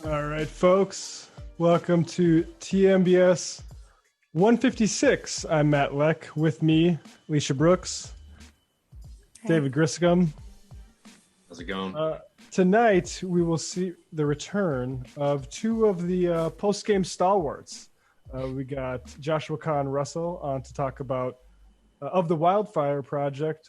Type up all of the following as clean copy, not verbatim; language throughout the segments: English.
All right, folks, welcome to TMBS 156. I'm Matt Leck. With me, Alicia Brooks, David Griscom. How's it going? Tonight, we will see the return of two of the post-game stalwarts. We got Joshua Kahn Russell on to talk about of the Wildfire project,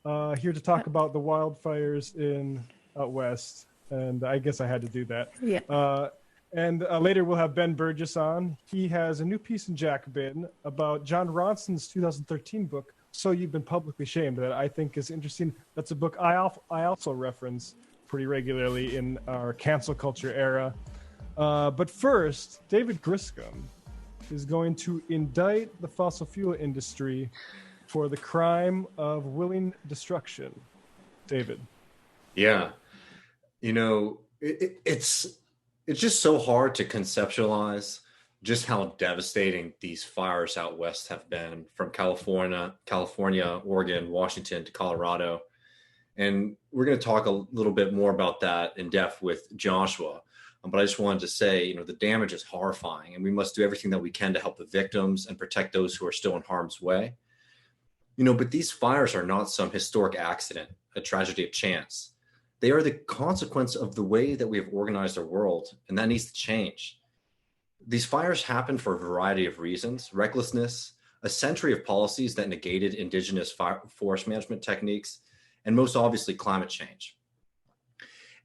here to talk about the wildfires in out west. And I guess I had to do that. Yeah. And later we'll have Ben Burgis on. He has a new piece in Jacobin about John Ronson's 2013 book, So You've Been Publicly Shamed, that I think is interesting. That's a book I also reference pretty regularly in our cancel culture era. But first, David Griscom is going to indict the fossil fuel industry for the crime of willing destruction. David. Yeah. You know, it's just so hard to conceptualize just how devastating these fires out west have been, from California, Oregon, Washington to Colorado. And we're going to talk a little bit more about that in depth with Joshua. But I just wanted to say, the damage is horrifying, and we must do everything that we can to help the victims and protect those who are still in harm's way. But these fires are not some historic accident, a tragedy of chance. They are the consequence of the way that we have organized our world, and that needs to change. These fires happen for a variety of reasons: recklessness, a century of policies that negated indigenous forest management techniques, and most obviously climate change.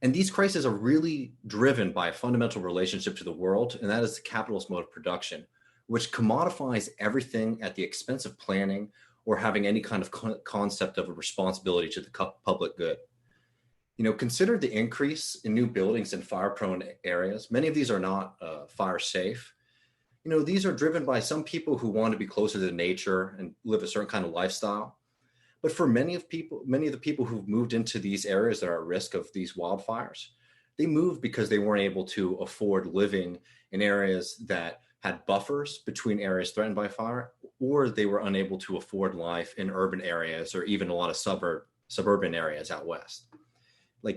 And these crises are really driven by a fundamental relationship to the world, and that is the capitalist mode of production, which commodifies everything at the expense of planning or having any kind of concept of a responsibility to the public good. Consider the increase in new buildings in fire-prone areas. Many of these are not fire safe. These are driven by some people who want to be closer to nature and live a certain kind of lifestyle. But for many of the people who've moved into these areas that are at risk of these wildfires, they moved because they weren't able to afford living in areas that had buffers between areas threatened by fire, or they were unable to afford life in urban areas or even a lot of suburban areas out west.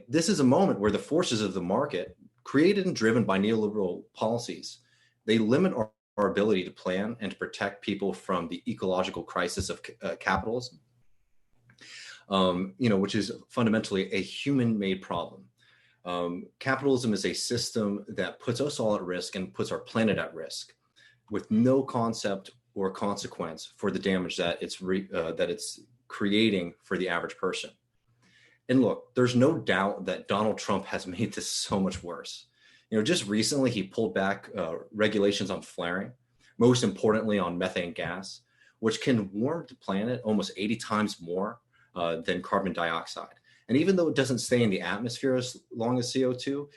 This is a moment where the forces of the market, created and driven by neoliberal policies, they limit our ability to plan and to protect people from the ecological crisis of capitalism, which is fundamentally a human-made problem. Capitalism is a system that puts us all at risk and puts our planet at risk, with no concept or consequence for the damage that it's creating for the average person. And look, there's no doubt that Donald Trump has made this so much worse. Just recently, he pulled back regulations on flaring, most importantly on methane gas, which can warm the planet almost 80 times more than carbon dioxide. And even though it doesn't stay in the atmosphere as long as CO2,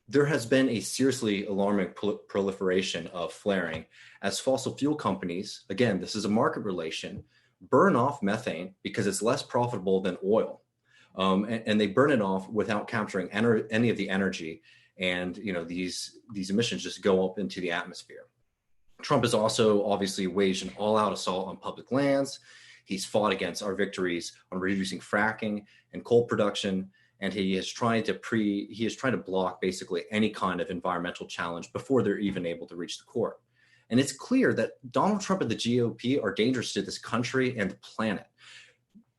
there has been a seriously alarming proliferation of flaring as fossil fuel companies, again, this is a market relation, burn off methane because it's less profitable than oil. And they burn it off without capturing any of the energy, and these emissions just go up into the atmosphere. Trump has also obviously waged an all-out assault on public lands. He's fought against our victories on reducing fracking and coal production, and he is trying to block basically any kind of environmental challenge before they're even able to reach the court. And it's clear that Donald Trump and the GOP are dangerous to this country and the planet,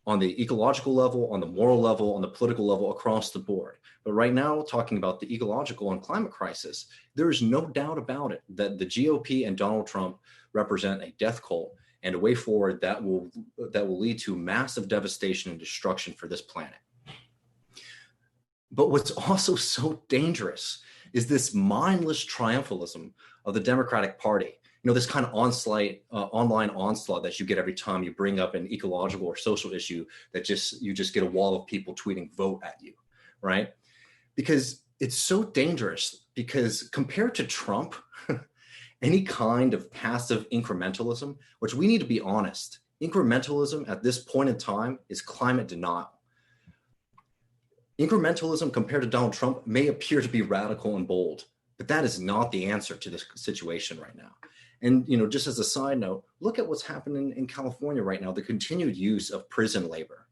on the ecological level, on the moral level, on the political level, across the board. But right now, talking about the ecological and climate crisis, there is no doubt about it that the GOP and Donald Trump represent a death cult and a way forward that will lead to massive devastation and destruction for this planet. But what's also so dangerous is this mindless triumphalism of the Democratic Party. This kind of online onslaught that you get every time you bring up an ecological or social issue that you just get a wall of people tweeting vote at you, right? Because it's so dangerous, because compared to Trump, any kind of passive incrementalism, which we need to be honest, incrementalism at this point in time is climate denial. Incrementalism compared to Donald Trump may appear to be radical and bold, but that is not the answer to this situation right now. And, just as a side note, look at what's happening in California right now, the continued use of prison labor.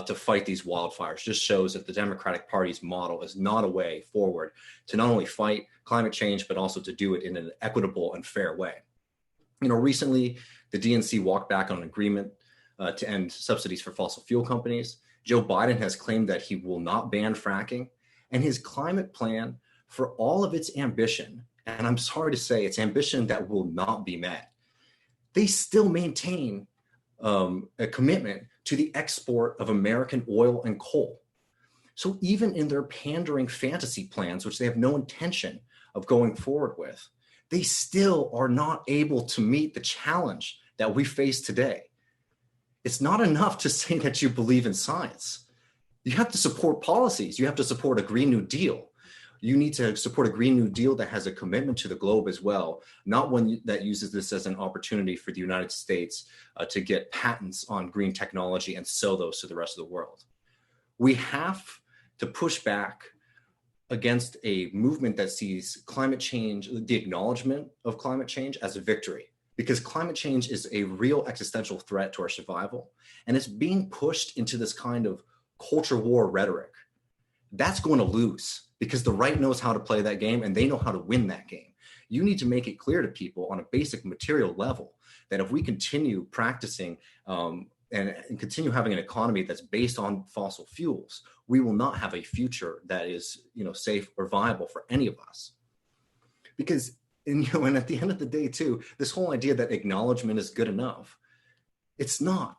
to fight these wildfires. Just shows that the Democratic Party's model is not a way forward to not only fight climate change, but also to do it in an equitable and fair way. Recently, the DNC walked back on an agreement to end subsidies for fossil fuel companies. Joe Biden has claimed that he will not ban fracking, and his climate plan, for all of its ambition, and I'm sorry to say it's ambition that will not be met, they still maintain a commitment to the export of American oil and coal. So even in their pandering fantasy plans, which they have no intention of going forward with, they still are not able to meet the challenge that we face today. It's not enough to say that you believe in science. You have to support policies. You have to support a Green New Deal. You need to support a Green New Deal that has a commitment to the globe as well, not one that uses this as an opportunity for the United States to get patents on green technology and sell those to the rest of the world. We have to push back against a movement that sees climate change, the acknowledgement of climate change, as a victory, because climate change is a real existential threat to our survival, and it's being pushed into this kind of culture war rhetoric. That's going to lose, because the right knows how to play that game and they know how to win that game. You need to make it clear to people on a basic material level that if we continue practicing and continue having an economy that's based on fossil fuels, we will not have a future that is, safe or viable for any of us. Because, and at the end of the day too, this whole idea that acknowledgement is good enough, it's not,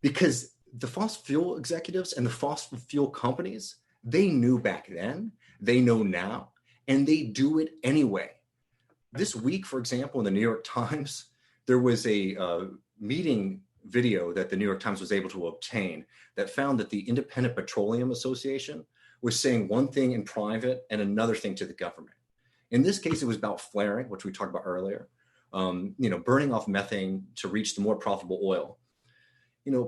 because the fossil fuel executives and the fossil fuel companies, they knew back then, they know now, and they do it anyway. This week, for example, in the New York Times, there was a meeting video that the New York Times was able to obtain that found that the Independent Petroleum Association was saying one thing in private and another thing to the government. In this case, it was about flaring, which we talked about earlier, burning off methane to reach the more profitable oil.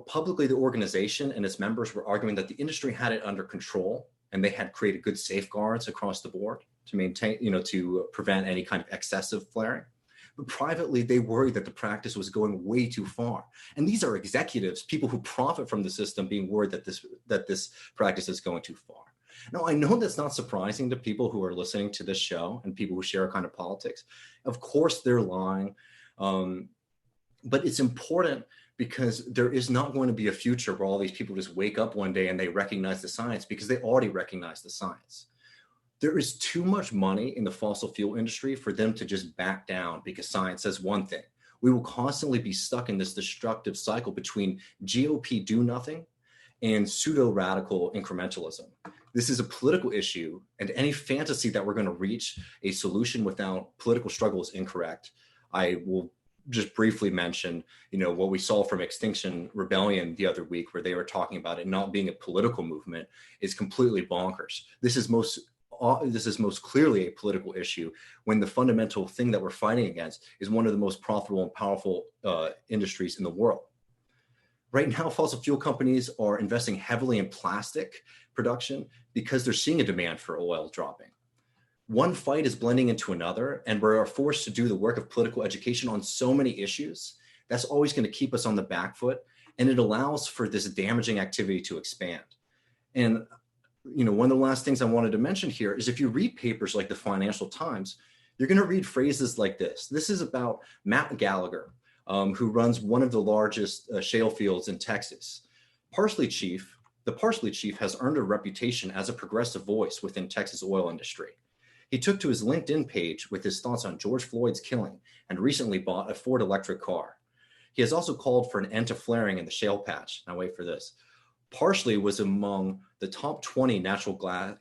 Publicly, the organization and its members were arguing that the industry had it under control and they had created good safeguards across the board to maintain, to prevent any kind of excessive flaring. But privately, they worried that the practice was going way too far. And these are executives, people who profit from the system, being worried that this practice is going too far. Now, I know that's not surprising to people who are listening to this show and people who share a kind of politics. Of course, they're lying. But it's important, because there is not going to be a future where all these people just wake up one day and they recognize the science, because they already recognize the science. There is too much money in the fossil fuel industry for them to just back down because science says one thing. We will constantly be stuck in this destructive cycle between GOP do nothing and pseudo-radical incrementalism. This is a political issue, and any fantasy that we're going to reach a solution without political struggle is incorrect. I will just briefly mention, what we saw from Extinction Rebellion the other week, where they were talking about it not being a political movement, is completely bonkers. This is most clearly a political issue, when the fundamental thing that we're fighting against is one of the most profitable and powerful industries in the world. Right now, fossil fuel companies are investing heavily in plastic production because they're seeing a demand for oil dropping. One fight is blending into another, and we are forced to do the work of political education on so many issues. That's always going to keep us on the back foot, and it allows for this damaging activity to expand. And one of the last things I wanted to mention here is, if you read papers like the Financial Times, you're going to read phrases like this. This is about Matt Gallagher, who runs one of the largest shale fields in Texas. The Parsley Chief has earned a reputation as a progressive voice within Texas oil industry. He took to his LinkedIn page with his thoughts on George Floyd's killing and recently bought a Ford electric car. He has also called for an end to flaring in the shale patch. Now wait for this. Parsley was among the top 20 natural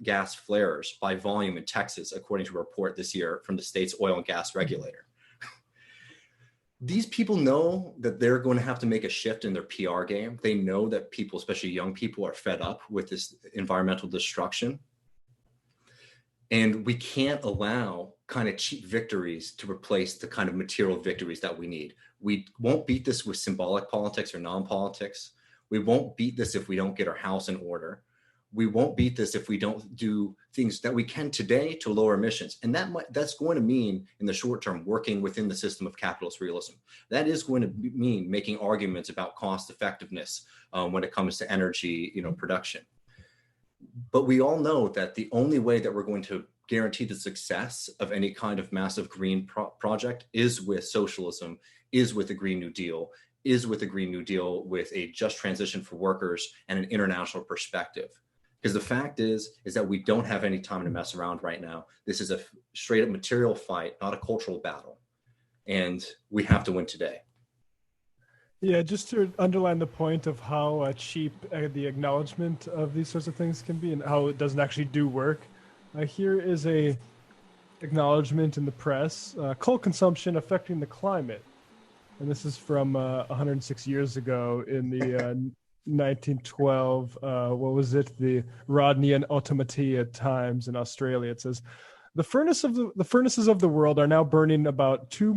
gas flarers by volume in Texas, according to a report this year from the state's oil and gas regulator. These people know that they're going to have to make a shift in their PR game. They know that people, especially young people, are fed up with this environmental destruction. And we can't allow kind of cheap victories to replace the kind of material victories that we need. We won't beat this with symbolic politics or non-politics. We won't beat this if we don't get our house in order. we won't beat this if we don't do things that we can today to lower emissions. And that's going to mean, in the short term, working within the system of capitalist realism. That is going to mean making arguments about cost effectiveness when it comes to energy, production. But we all know that the only way that we're going to guarantee the success of any kind of massive green project is with socialism, is with the Green New Deal, is with the Green New Deal with a just transition for workers and an international perspective. Because the fact is that we don't have any time to mess around right now. This is a straight up material fight, not a cultural battle. And we have to win today. Yeah, just to underline the point of how cheap the acknowledgement of these sorts of things can be and how it doesn't actually do work. Here is a acknowledgement in the press, coal consumption affecting the climate. And this is from 106 years ago in the 1912, what was it? The Rodney and Automatia Times in Australia. It says, the furnaces of the world are now burning about 2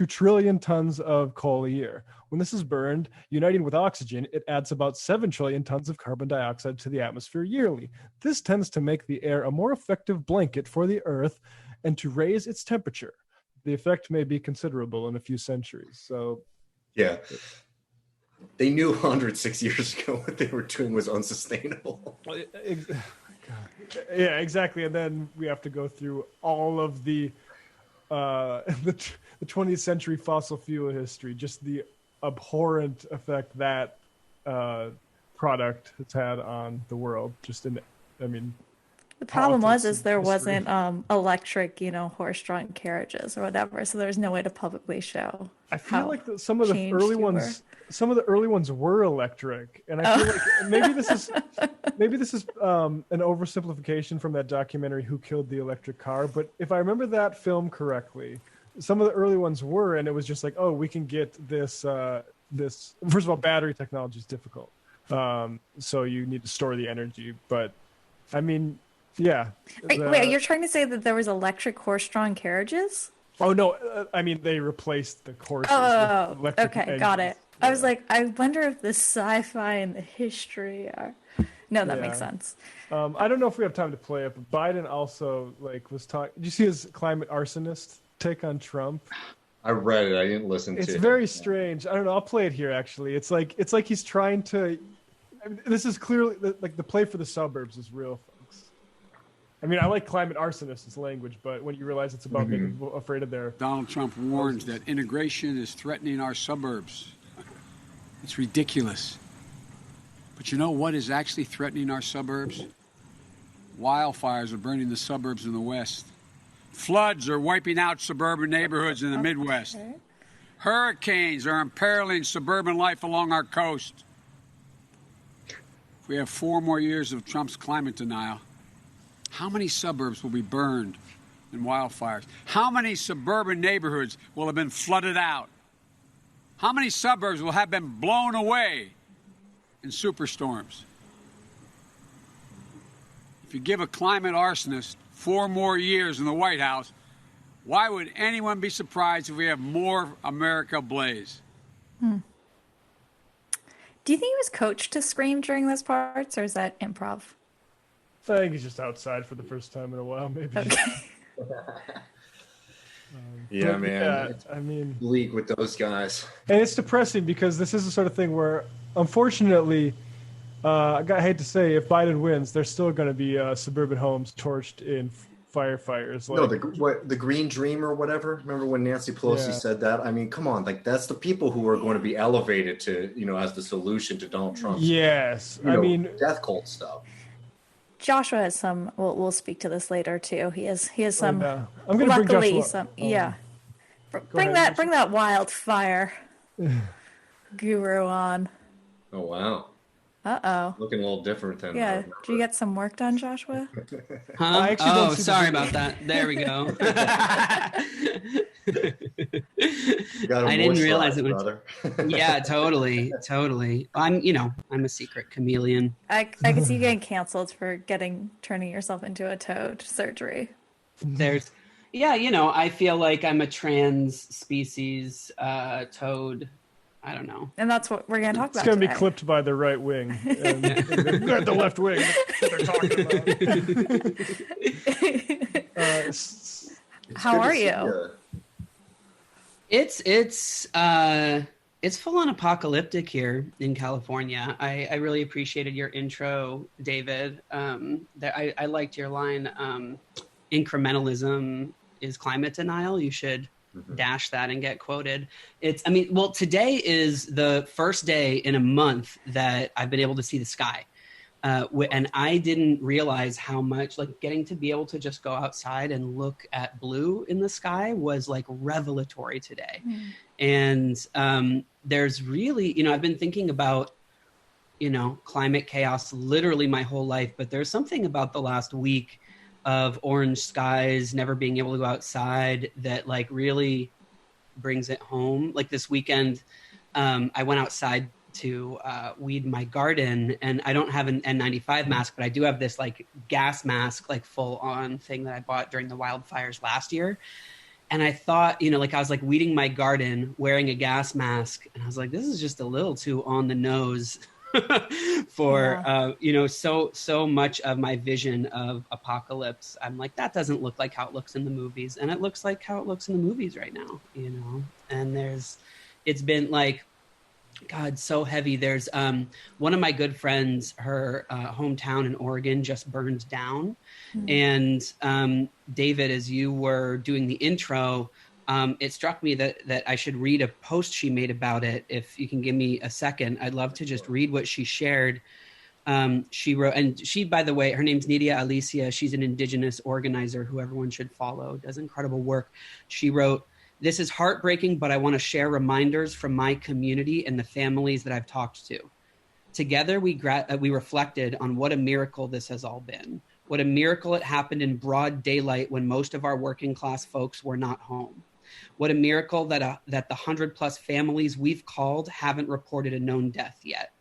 trillion tons of coal a year. When this is burned, uniting with oxygen, it adds about 7 trillion tons of carbon dioxide to the atmosphere yearly. This tends to make the air a more effective blanket for the earth and to raise its temperature. The effect may be considerable in a few centuries. So, yeah. They knew 106 years ago what they were doing was unsustainable. Yeah, exactly. And then we have to go through all of the 20th century fossil fuel history, just the abhorrent effect that product has had on the world. The problem is there wasn't electric, horse-drawn carriages or whatever, so there's no way to publicly show. I feel like some of the early ones were electric, and I feel like maybe this is an oversimplification from that documentary "Who Killed the Electric Car." But if I remember that film correctly, some of the early ones were, and it was just like, oh, we can get this. First of all, battery technology is difficult, so you need to store the energy. But I mean. Yeah. Wait, you're trying to say that there was electric horse-drawn carriages? Oh, no. I mean, they replaced the horses with electric engines. Got it. I was like, I wonder if the sci-fi and the history are... No, that makes sense. I don't know if we have time to play it, but Biden also was talking... Did you see his climate arsonist take on Trump? I read it. I didn't listen to it. It's very strange. I don't know. I'll play it here, actually. It's like he's trying to... I mean, this is clearly... the play for the suburbs is real, folks. I mean, I like climate arsonist as language, but when you realize it's about making people afraid of their... Donald Trump warns that integration is threatening our suburbs. It's ridiculous. But you know what is actually threatening our suburbs? Wildfires are burning the suburbs in the West. Floods are wiping out suburban neighborhoods in the Midwest. Hurricanes are imperiling suburban life along our coast. If we have 4 more years of Trump's climate denial, how many suburbs will be burned in wildfires? How many suburban neighborhoods will have been flooded out? How many suburbs will have been blown away in superstorms? If you give a climate arsonist 4 more years in the White House, why would anyone be surprised if we have more America ablaze? Do you think he was coached to scream during those parts, or is that improv? I think he's just outside for the first time in a while, maybe. Okay. Yeah, man. Yeah, I mean, bleak with those guys. And it's depressing because this is the sort of thing where, unfortunately, I hate to say, if Biden wins, there's still going to be suburban homes torched in firefighters. No, the Green Dream or whatever. Remember when Nancy Pelosi said that? I mean, come on, that's the people who are going to be elevated to, as the solution to Donald Trump's, yes, I mean, death cult stuff. Joshua has some. We'll speak to this later too. He has some. I'm going to bring Joshua. Some. Bring that wildfire guru on. Oh wow. Uh-oh. Looking a little different than... Yeah. Did you get some work done, Joshua? Huh? Oh, sorry about that. There we go. I didn't realize it was... Yeah, totally. I'm a secret chameleon. I can see you getting canceled for turning yourself into a toad surgery. I feel like I'm a trans species toad. I don't know. And that's what we're going to talk about. It's going to be clipped by the right wing and the left wing. That's what they're talking about. How are you? It's full on apocalyptic here in California. I really appreciated your intro, David. I liked your line, incrementalism is climate denial. You should dash that and get quoted. Today is the first day in a month that I've been able to see the sky. And I didn't realize how much, like, getting to be able to just go outside and look at blue in the sky was like revelatory today. And there's really, I've been thinking about, climate chaos literally my whole life, but there's something about the last week of orange skies, never being able to go outside, that like really brings it home. Like this weekend, I went outside to weed my garden, and I don't have an N95 mask, but I do have this like gas mask, like full on thing that I bought during the wildfires last year. And I thought, I was like weeding my garden wearing a gas mask, and I was like, this is just a little too on the nose for, so much of my vision of apocalypse. I'm like, that doesn't look like how it looks in the movies. And it looks like how it looks in the movies right now, and it's been like, God, so heavy. There's one of my good friends, her hometown in Oregon just burned down. And David, as you were doing the intro, it struck me that I should read a post she made about it. If you can give me a second, I'd love to just read what she shared. She wrote, and she, by the way, her name's Nidia Alicia. She's an indigenous organizer who everyone should follow, does incredible work. She wrote, "This is heartbreaking, but I want to share reminders from my community and the families that I've talked to. Together, we reflected on what a miracle this has all been. What a miracle it happened in broad daylight when most of our working class folks were not home. What a miracle that the 100+ families we've called haven't reported a known death yet.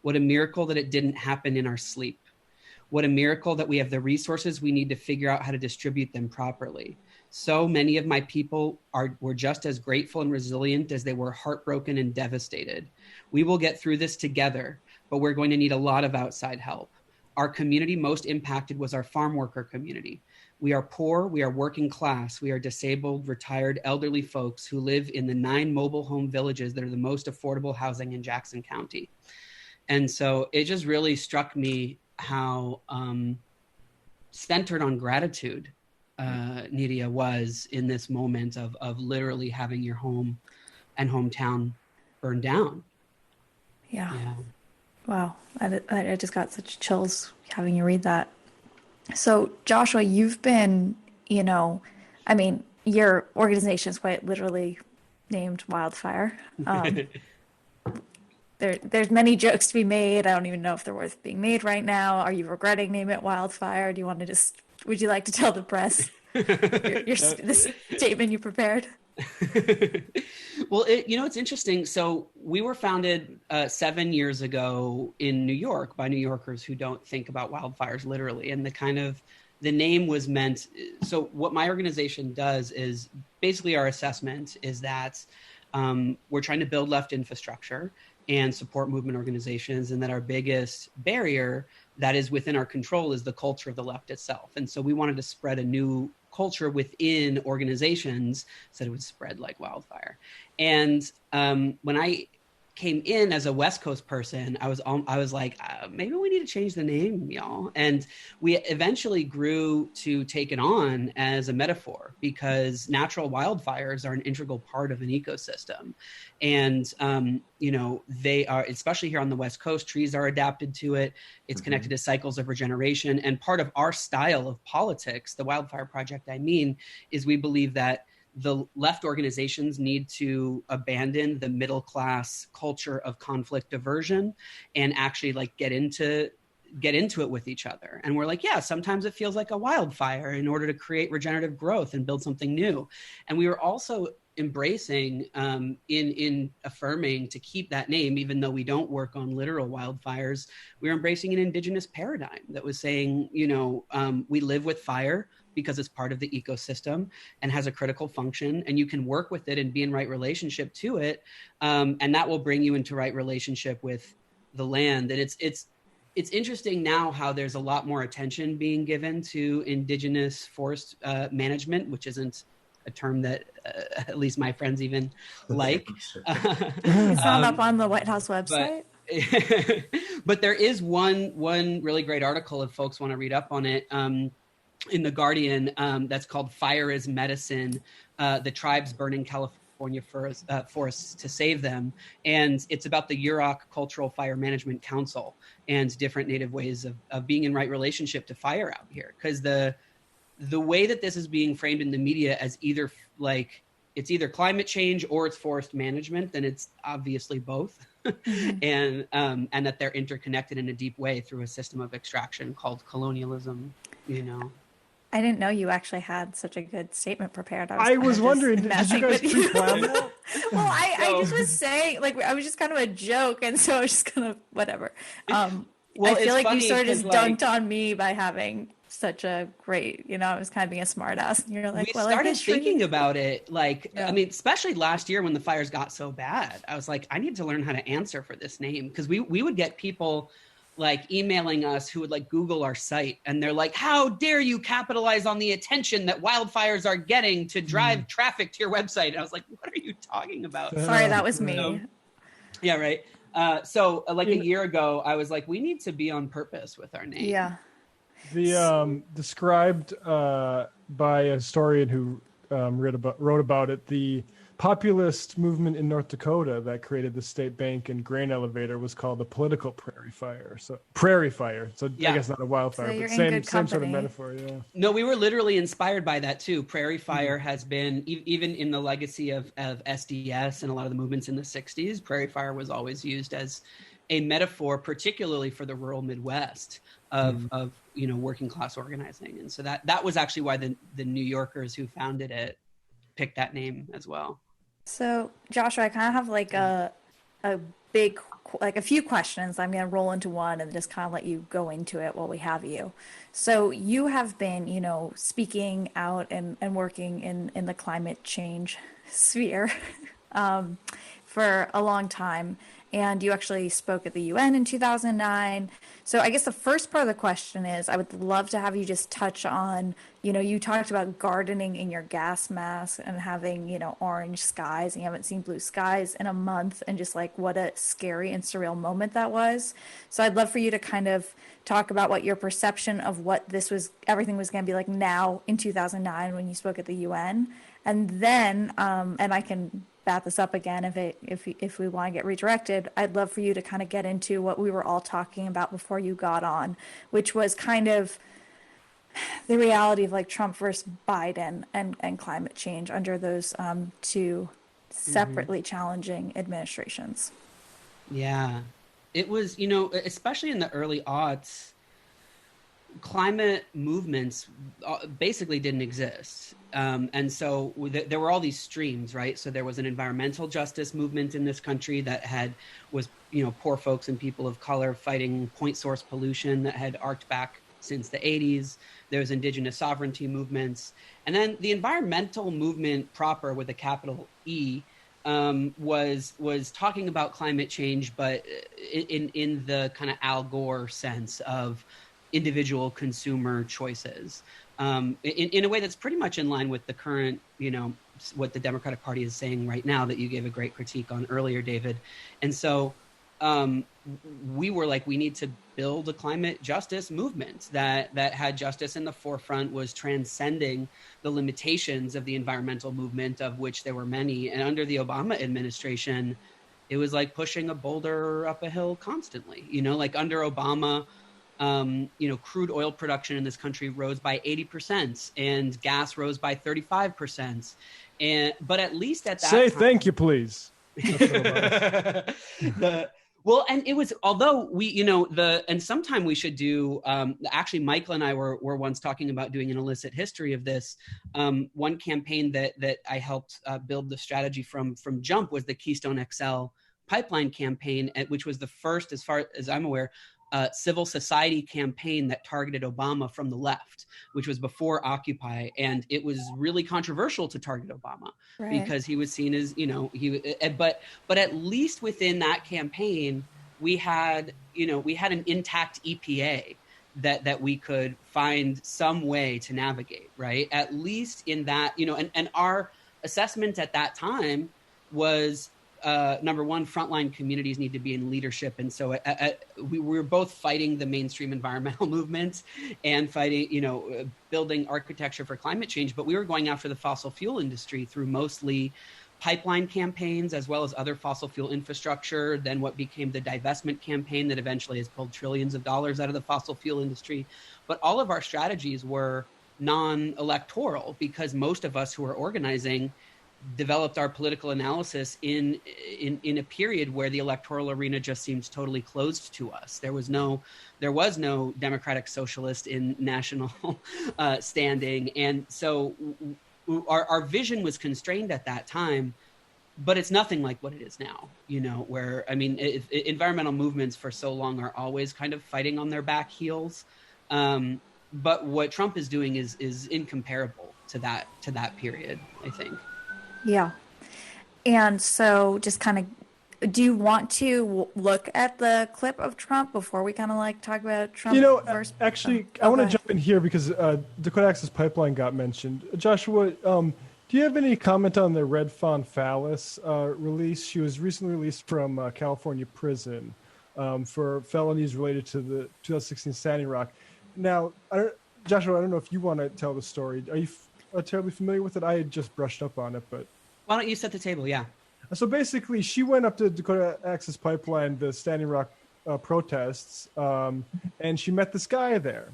What a miracle that it didn't happen in our sleep. What a miracle that we have the resources we need to figure out how to distribute them properly. So many of my people were just as grateful and resilient as they were heartbroken and devastated. We will get through this together, but we're going to need a lot of outside help. Our community most impacted was our farm worker community. We are poor, we are working class, we are disabled, retired, elderly folks who live in the 9 mobile home villages that are the most affordable housing in Jackson County." And so it just really struck me how centered on gratitude Nidia was in this moment of literally having your home and hometown burned down. Yeah. Wow. I just got such chills having you read that. So Joshua, you've been, your organization is quite literally named Wildfire. There's many jokes to be made. I don't even know if they're worth being made right now. Are you regretting naming it Wildfire? Would you like to tell the press this statement you prepared? Well, it's interesting. So we were founded 7 years ago in New York by New Yorkers who don't think about wildfires literally. And the name was meant. So what my organization does is basically our assessment is that we're trying to build left infrastructure and support movement organizations, and that our biggest barrier that is within our control is the culture of the left itself. And so we wanted to spread a new culture within organizations so that it would spread like wildfire. And when I came in as a West Coast person, I was like, maybe we need to change the name, y'all. And we eventually grew to take it on as a metaphor because natural wildfires are an integral part of an ecosystem. And, they are, especially here on the West Coast, trees are adapted to it. It's connected to cycles of regeneration. And part of our style of politics, the Wildfire Project, is we believe that the left organizations need to abandon the middle class culture of conflict aversion and actually get into get into it with each other. And we're like, yeah, sometimes it feels like a wildfire in order to create regenerative growth and build something new. And we were also embracing in affirming to keep that name, even though we don't work on literal wildfires, we were embracing an indigenous paradigm that was saying, we live with fire because it's part of the ecosystem and has a critical function, and you can work with it and be in right relationship to it. And that will bring you into right relationship with the land. And it's interesting now how there's a lot more attention being given to indigenous forest management, which isn't a term that at least my friends even like. It's not up on the White House website. But there is one really great article if folks want to read up on it in The Guardian that's called Fire is Medicine, the Tribes Burning California Forests to Save Them. And it's about the Yurok Cultural Fire Management Council and different native ways of being in right relationship to fire out here. Because the way that this is being framed in the media as either it's either climate change or it's forest management, then it's obviously both. and that they're interconnected in a deep way through a system of extraction called colonialism, I didn't know you actually had such a good statement prepared. I was wondering, did you guys pre-plan that? Well, I just was saying, I was just kind of a joke, and so I was just kind of whatever. I feel like you sort of just dunked on me by having such a great, I was kind of being a smart ass. And you're like, we started thinking about it. I mean, especially last year when the fires got so bad, I was like, I need to learn how to answer for this name. Because we would get people emailing us who would Google our site, and they're like, how dare you capitalize on the attention that wildfires are getting to drive traffic to your website? And I was like, what are you talking about? Sorry, that was me. Yeah, right. So a year ago, I was like, we need to be on purpose with our name. Yeah. The described by a historian who wrote about it, the populist movement in North Dakota that created the state bank and grain elevator was called the political prairie fire. So I guess not a wildfire, but same sort of metaphor. Yeah. No, we were literally inspired by that too. Prairie fire has been even in the legacy of SDS and a lot of the movements in the 60s. Prairie fire was always used as a metaphor, particularly for the rural Midwest of working class organizing. And so that was actually why the New Yorkers who founded it picked that name as well. So Joshua, I kind of have a few questions. I'm going to roll into one and just kind of let you go into it while we have you. So you have been, speaking out and working in the climate change sphere for a long time. And you actually spoke at the UN in 2009. So I guess the first part of the question is, I would love to have you just touch on, you talked about gardening in your gas mask and having, orange skies, and you haven't seen blue skies in a month, and just what a scary and surreal moment that was. So I'd love for you to kind of talk about what your perception of what everything was going to be like now in 2009 when you spoke at the UN. And then, and I can bat this up again if we want to get redirected, I'd love for you to kind of get into what we were all talking about before you got on, which was kind of the reality of Trump versus Biden and climate change under those two separately challenging administrations. Yeah, it was, especially in the early aughts, climate movements basically didn't exist. And so there were all these streams, right? So there was an environmental justice movement in this country that was poor folks and people of color fighting point source pollution that had arced back since the 80s. There was indigenous sovereignty movements. And then the environmental movement proper with a capital E was talking about climate change, but in the kind of Al Gore sense of individual consumer choices, in a way that's pretty much in line with the current, what the Democratic Party is saying right now that you gave a great critique on earlier, David. And so we were like, we need to build a climate justice movement that had justice in the forefront, was transcending the limitations of the environmental movement, of which there were many. And under the Obama administration, it was like pushing a boulder up a hill constantly, under Obama, crude oil production in this country rose by 80% and gas rose by 35%. But at least at that time, time, thank you, please. Well, and it was, although we, and sometime we should do, actually, Michael and I were once talking about doing an illicit history of this. One campaign that I helped build the strategy from jump was the Keystone XL pipeline campaign, which was the first, as far as I'm aware, civil society campaign that targeted Obama from the left, which was before Occupy. And it was really controversial to target Obama because he was seen as, but at least within that campaign, we had an intact EPA that we could find some way to navigate, right? At least in that, and our assessment at that time was, number one, frontline communities need to be in leadership. And so we were both fighting the mainstream environmental movement and fighting, building architecture for climate change. But we were going after the fossil fuel industry through mostly pipeline campaigns, as well as other fossil fuel infrastructure, then what became the divestment campaign that eventually has pulled trillions of dollars out of the fossil fuel industry. But all of our strategies were non-electoral because most of us who were organizing developed our political analysis in a period where the electoral arena just seems totally closed to us. There was no democratic socialist in national standing. And so our vision was constrained at that time, but it's nothing like what it is now, where, environmental movements for so long are always kind of fighting on their back heels. But what Trump is doing is incomparable to that period, I think. Yeah. And so just kind of, do you want to look at the clip of Trump before we kind of talk about Trump? Actually, I want to jump in here because Dakota Access Pipeline got mentioned. Joshua, do you have any comment on the Red Fawn Phallus release? She was recently released from California prison for felonies related to the 2016 Standing Rock. Now, Joshua, I don't know if you want to tell the story. Are you terribly familiar with it? I had just brushed up on it, but why don't you set the table? Yeah. So basically, she went up to Dakota Access Pipeline, the Standing Rock protests, and she met this guy there.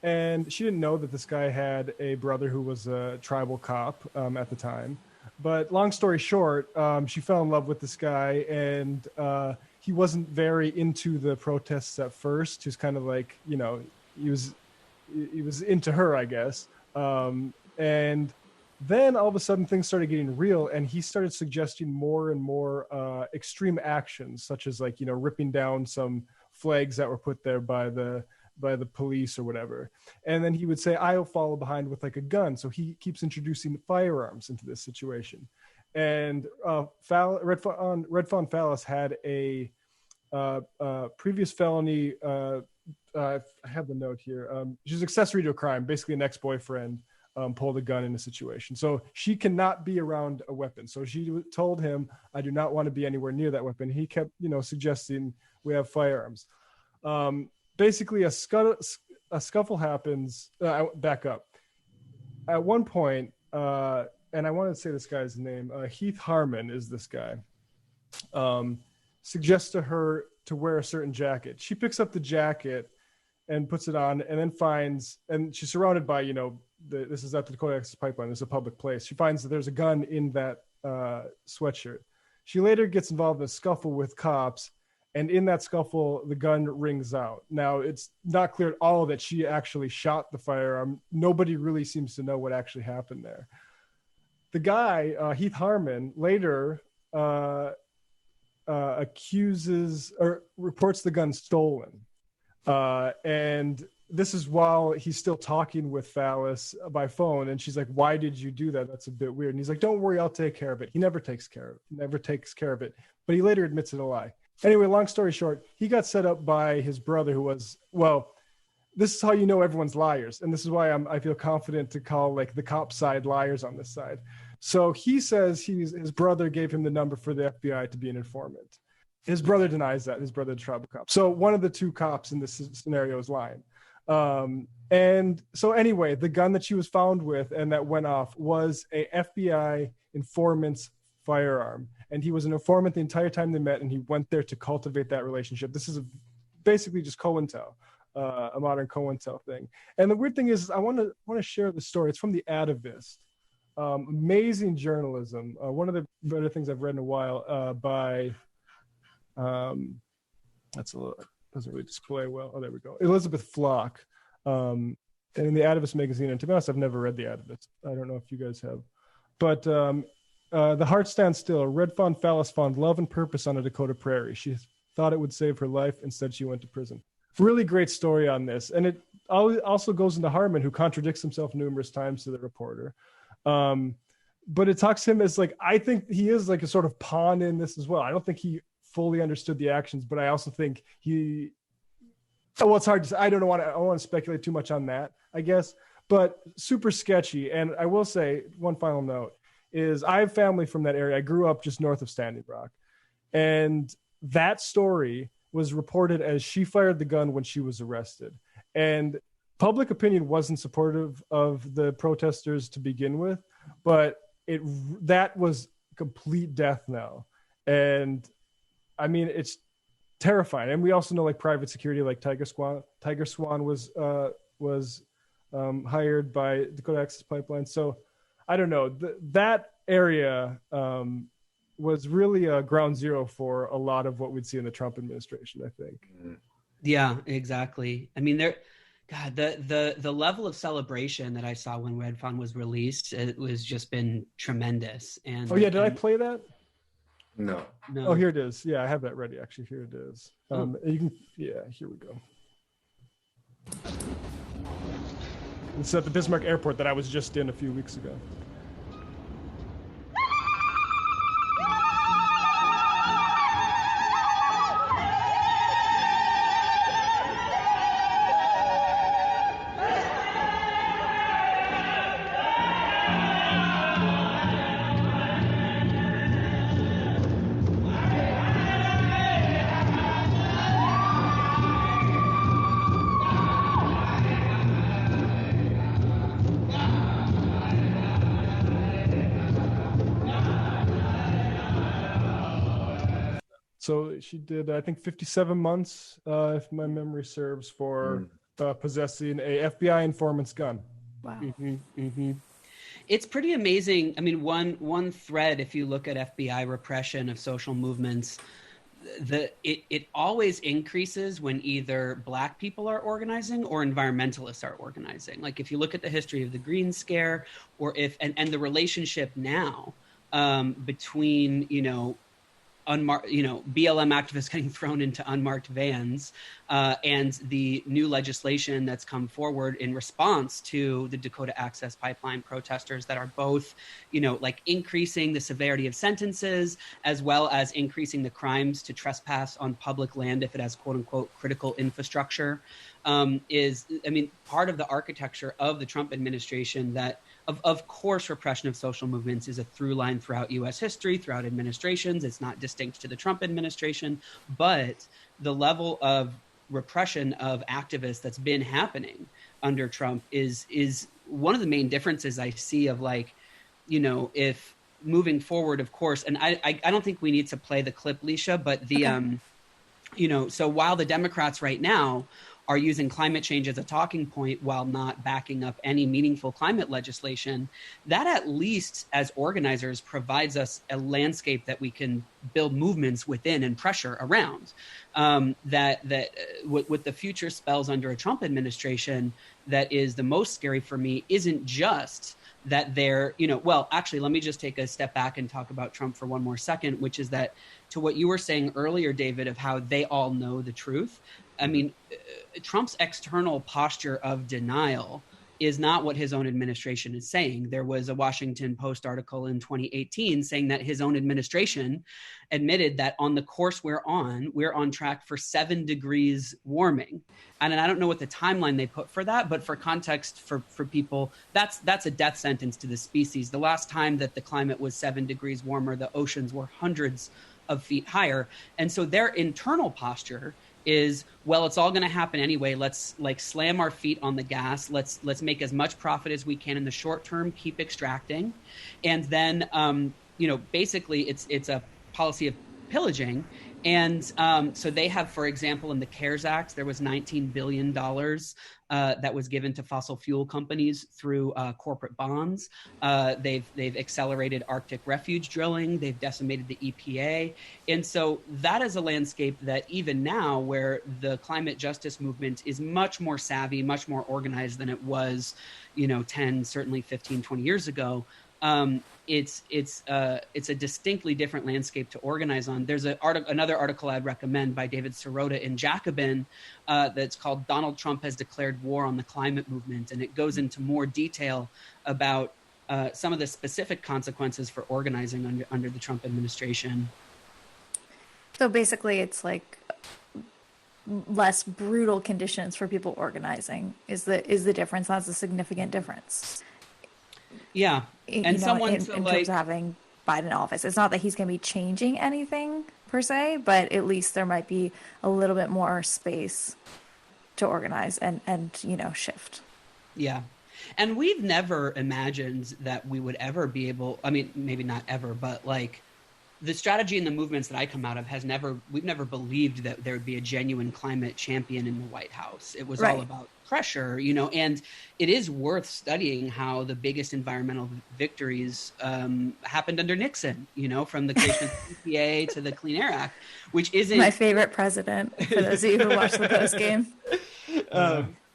And she didn't know that this guy had a brother who was a tribal cop at the time. But long story short, she fell in love with this guy, and he wasn't very into the protests at first. He was kind of like, he was into her, I guess. And then all of a sudden things started getting real, and he started suggesting more and more extreme actions, such as ripping down some flags that were put there by the police or whatever. And then he would say, I'll follow behind with a gun. So he keeps introducing firearms into this situation. And Red Fawn Phallus had a previous felony. I have the note here. She's accessory to a crime, basically an ex-boyfriend pulled a gun in a situation. So she cannot be around a weapon. So she told him, I do not want to be anywhere near that weapon. He kept, suggesting we have firearms. Basically, a scuffle happens. Back up. At one point, and I want to say this guy's name, Heath Harmon is this guy, suggests to her to wear a certain jacket. She picks up the jacket and puts it on, and then finds, and she's surrounded by, this is at the Dakota Access Pipeline. There's a public place. She finds that there's a gun in that sweatshirt. She later gets involved in a scuffle with cops, and in that scuffle, the gun rings out. Now, it's not clear at all that she actually shot the firearm. Nobody really seems to know what actually happened there. The guy, Heath Harmon, later accuses or reports the gun stolen. And this is while he's still talking with Phallus by phone, and she's like, why did you do that? That's a bit weird. And he's like, don't worry, I'll take care of it. He never takes care of it. But he later admits it a lie. Anyway, long story short, he got set up by his brother who was, this is how you know everyone's liars. And this is why I feel confident to call the cop side liars on this side. So he says his brother gave him the number for the FBI to be an informant. His brother denies that, his brother, the tribal cop. So one of the two cops in this scenario is lying. And so anyway, the gun that she was found with and that went off was a FBI informant's firearm. And he was an informant the entire time they met, and he went there to cultivate that relationship. This is basically just COINTEL, a modern COINTEL thing. And the weird thing is I want to share the story. It's from the Atavist. Amazing journalism. One of the better things I've read in a while by That's a little, doesn't really display well. Oh, there we go. Elizabeth Flock. And in the Atavist magazine, and to be honest, I've never read the Atavist. I don't know if you guys have. But The Heart Stands Still. Red Fawn Phallus found love and purpose on a Dakota prairie. She thought it would save her life. Instead, she went to prison. Really great story on this. And it also goes into Harmon, who contradicts himself numerous times to the reporter. But it talks to him as like, I think he is like a sort of pawn in this as well. I don't think he fully understood the actions, but I also think it's hard to say. I don't want to speculate too much on that, I guess, but super sketchy. And I will say one final note is I have family from that area. I grew up just north of Standing Rock, and that story was reported as she fired the gun when she was arrested. And public opinion wasn't supportive of the protesters to begin with, but that was complete death knell. And I mean, it's terrifying. And we also know like private security, like Tiger Swan was hired by Dakota Access Pipeline. So I don't know, that area was really a ground zero for a lot of what we'd see in the Trump administration, I think. Yeah, exactly. I mean, the level of celebration that I saw when Red Fawn was released, it was just been tremendous. And did I play that? No. Oh, here it is. Yeah, I have that ready. Actually, here it is. You can. Yeah, here we go. It's at the Bismarck Airport that I was just in a few weeks ago. So she did, I think, 57 months, if my memory serves, for possessing a FBI informant's gun. Wow. It's pretty amazing. I mean, one thread, if you look at FBI repression of social movements, it always increases when either Black people are organizing or environmentalists are organizing. Like if you look at the history of the Green Scare, or and the relationship now between BLM activists getting thrown into unmarked vans, and the new legislation that's come forward in response to the Dakota Access Pipeline protesters that are both, like increasing the severity of sentences as well as increasing the crimes to trespass on public land if it has quote unquote critical infrastructure, part of the architecture of the Trump administration that Of course, repression of social movements is a through line throughout U.S. history, throughout administrations. It's not distinct to the Trump administration, but the level of repression of activists that's been happening under Trump is one of the main differences I see of if moving forward, of course, and I don't think we need to play the clip, Leisha, but so while the Democrats right now are using climate change as a talking point while not backing up any meaningful climate legislation, that at least as organizers provides us a landscape that we can build movements within and pressure around. What the future spells under a Trump administration that is the most scary for me isn't just that they're, actually, let me just take a step back and talk about Trump for one more second, which is that to what you were saying earlier, David, of how they all know the truth. I mean, Trump's external posture of denial is not what his own administration is saying. There was a Washington Post article in 2018 saying that his own administration admitted that on the course we're on track for 7 degrees warming. And I don't know what the timeline they put for that, but for context for people, that's a death sentence to the species. The last time that the climate was 7 degrees warmer, the oceans were hundreds of feet higher. And so their internal posture is, well, it's all going to happen anyway. Let's slam our feet on the gas. Let's make as much profit as we can in the short term, keep extracting. And then, basically it's a policy of pillaging. And so they have, for example, in the CARES Act, there was $19 billion that was given to fossil fuel companies through corporate bonds. They've accelerated Arctic refuge drilling. They've decimated the EPA. And so that is a landscape that even now, where the climate justice movement is much more savvy, much more organized than it was, 10, certainly 15, 20 years ago, it's a distinctly different landscape to organize on. There's another article I'd recommend by David Sirota in Jacobin that's called "Donald Trump Has Declared War on the Climate Movement," and it goes into more detail about some of the specific consequences for organizing under the Trump administration. So basically, it's like less brutal conditions for people organizing is the difference. That's a significant difference. Yeah, and in terms of having Biden in office, it's not that he's going to be changing anything per se, but at least there might be a little bit more space to organize and shift. Yeah, and we've never imagined that we would ever be able. I mean, maybe not ever, but like the strategy and the movements that I come out of we've never believed that there would be a genuine climate champion in the White House. It was all about pressure, and it is worth studying how the biggest environmental victories happened under Nixon, from the creation of the EPA to the Clean Air Act, which isn't my favorite president, for those of you who watch the post game.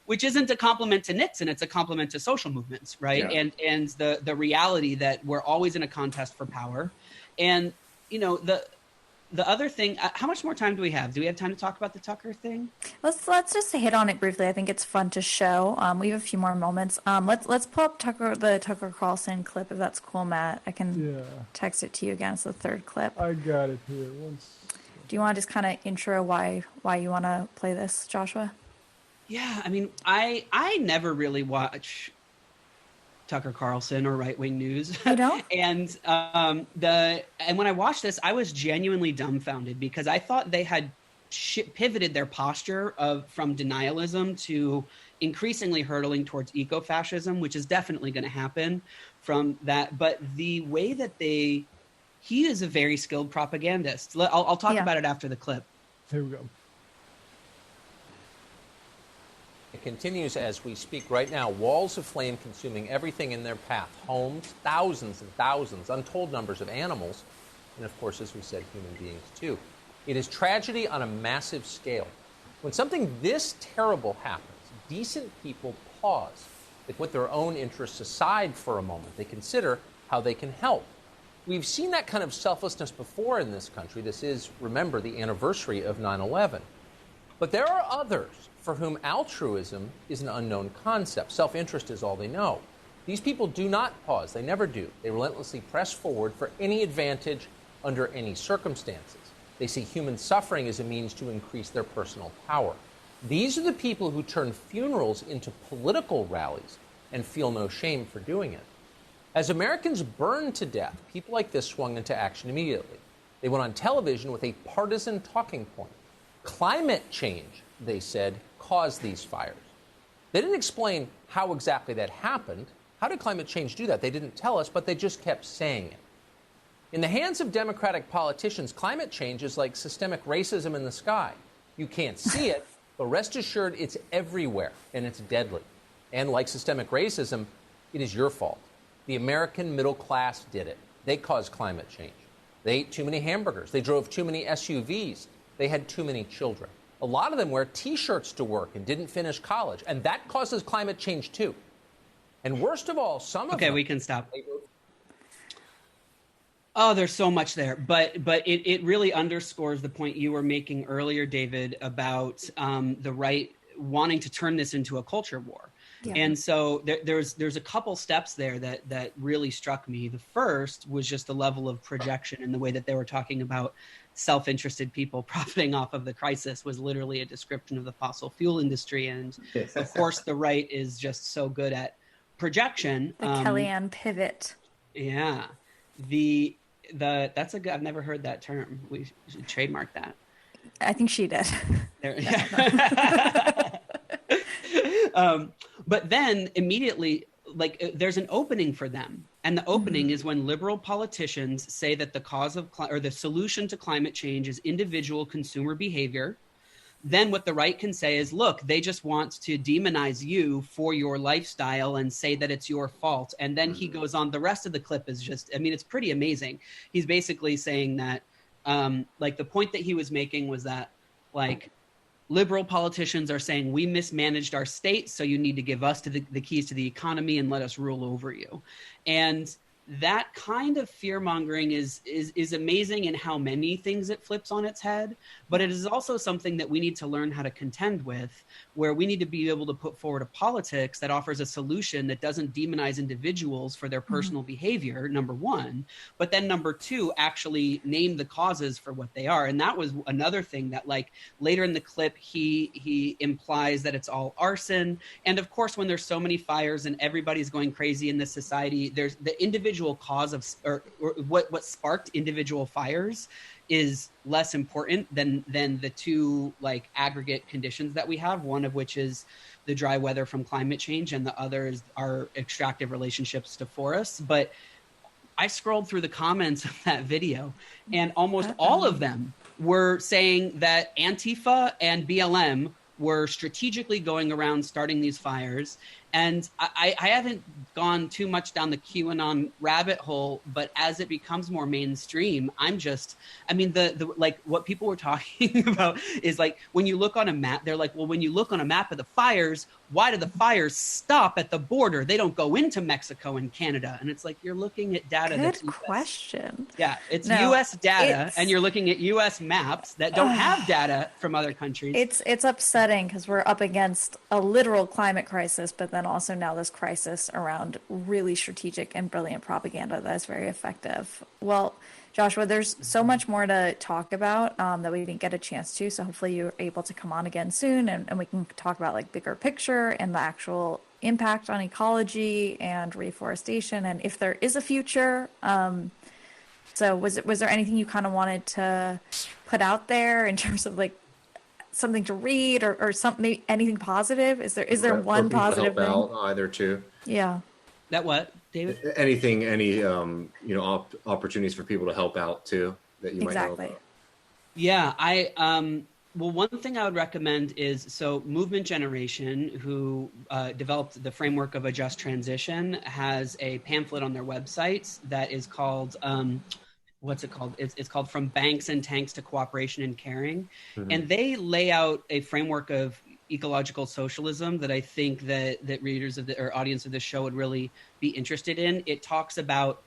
Which isn't a compliment to Nixon, it's a compliment to social movements, right? Yeah. And the reality that we're always in a contest for power. And the other thing, how much more time do we have? Do we have time to talk about the Tucker thing? Let's just hit on it briefly. I think it's fun to show. We have a few more moments. Let's pull up the Tucker Carlson clip if that's cool, Matt. I can text it to you again. It's the third clip. I got it here. Do you want to just kind of intro why you want to play this, Joshua? Yeah, I mean, I never really watch Tucker Carlson or right-wing news. You don't? And when I watched this, I was genuinely dumbfounded because I thought they had pivoted their posture from denialism to increasingly hurtling towards eco-fascism, which is definitely going to happen from that. But the way that he is a very skilled propagandist. I'll talk about it after the clip. Here we go. It continues as we speak right now. Walls of flame consuming everything in their path. Homes, thousands and thousands, untold numbers of animals, and of course, as we said, human beings too. It is tragedy on a massive scale. When something this terrible happens, decent people pause. They put their own interests aside for a moment. They consider how they can help. We've seen that kind of selflessness before in this country. This is, remember, the anniversary of 9/11. But there are others for whom altruism is an unknown concept. Self-interest is all they know. These people do not pause. They never do. They relentlessly press forward for any advantage under any circumstances. They see human suffering as a means to increase their personal power. These are the people who turn funerals into political rallies and feel no shame for doing it. As Americans burned to death, people like this swung into action immediately. They went on television with a partisan talking point. Climate change, they said, caused these fires. They didn't explain how exactly that happened. How did climate change do that? They didn't tell us, but they just kept saying it. In the hands of Democratic politicians, climate change is like systemic racism in the sky. You can't see it, but rest assured it's everywhere, and it's deadly. And like systemic racism, it is your fault. The American middle class did it. They caused climate change. They ate too many hamburgers. They drove too many SUVs. They had too many children. A lot of them wear T-shirts to work and didn't finish college, and that causes climate change too. And worst of all, some of them... Okay, we can stop. Oh, there's so much there, but it really underscores the point you were making earlier, David, about the right wanting to turn this into a culture war. Yeah. And so there's a couple steps there that really struck me. The first was just the level of projection and the way that they were talking about self-interested people profiting off of the crisis was literally a description of the fossil fuel industry. And of course, the right is just so good at projection. The Kellyanne pivot. Yeah. That's I've never heard that term. We should trademark that. I think she did. But then immediately, there's an opening for them. And the opening is when liberal politicians say that the cause of or the solution to climate change is individual consumer behavior. Then what the right can say is, look, they just want to demonize you for your lifestyle and say that it's your fault. And then he goes on, the rest of the clip is just, I mean, it's pretty amazing. He's basically saying that, like, the point that he was making was that, like, liberal politicians are saying we mismanaged our state, so you need to give us the keys to the economy and let us rule over you. And that kind of fear-mongering is amazing in how many things it flips on its head, but it is also something that we need to learn how to contend with, where we need to be able to put forward a politics that offers a solution that doesn't demonize individuals for their personal behavior, number one, but then number two, actually name the causes for what they are. And that was another thing that, like, later in the clip, he implies that it's all arson. And of course, when there's so many fires and everybody's going crazy in this society, there's the individual cause of or what sparked individual fires is less important than the two, like, aggregate conditions that we have, one of which is the dry weather from climate change and the other is our extractive relationships to forests. But I scrolled through the comments of that video and almost all of them were saying that Antifa and BLM were strategically going around starting these fires. And I haven't gone too much down the QAnon rabbit hole, but as it becomes more mainstream, the like what people were talking about is, like, when you look on a map, they're like, well, when you look on a map of the fires, why do the fires stop at the border? They don't go into Mexico and Canada. And it's like, you're looking at data. Good question. Yeah, it's US data, and you're looking at US maps that don't have data from other countries. It's upsetting because we're up against a literal climate crisis, but then also now this crisis around really strategic and brilliant propaganda that is very effective. Well, Joshua, there's so much more to talk about that we didn't get a chance to. So hopefully you're able to come on again soon and we can talk about, like, bigger picture and the actual impact on ecology and reforestation and if there is a future. So was there anything you kind of wanted to put out there in terms of, like, something to read or something, anything positive? Is there one positive thing? Help out either too. Yeah. That what, David? Anything, any opportunities for people to help out too that you might know about. Yeah, well, one thing I would recommend is, so Movement Generation, who developed the framework of a just transition, has a pamphlet on their website that is called, what's it called? It's called From Banks and Tanks to Cooperation and Caring. And they lay out a framework of ecological socialism that I think that readers of or audience of this show would really be interested in. It talks about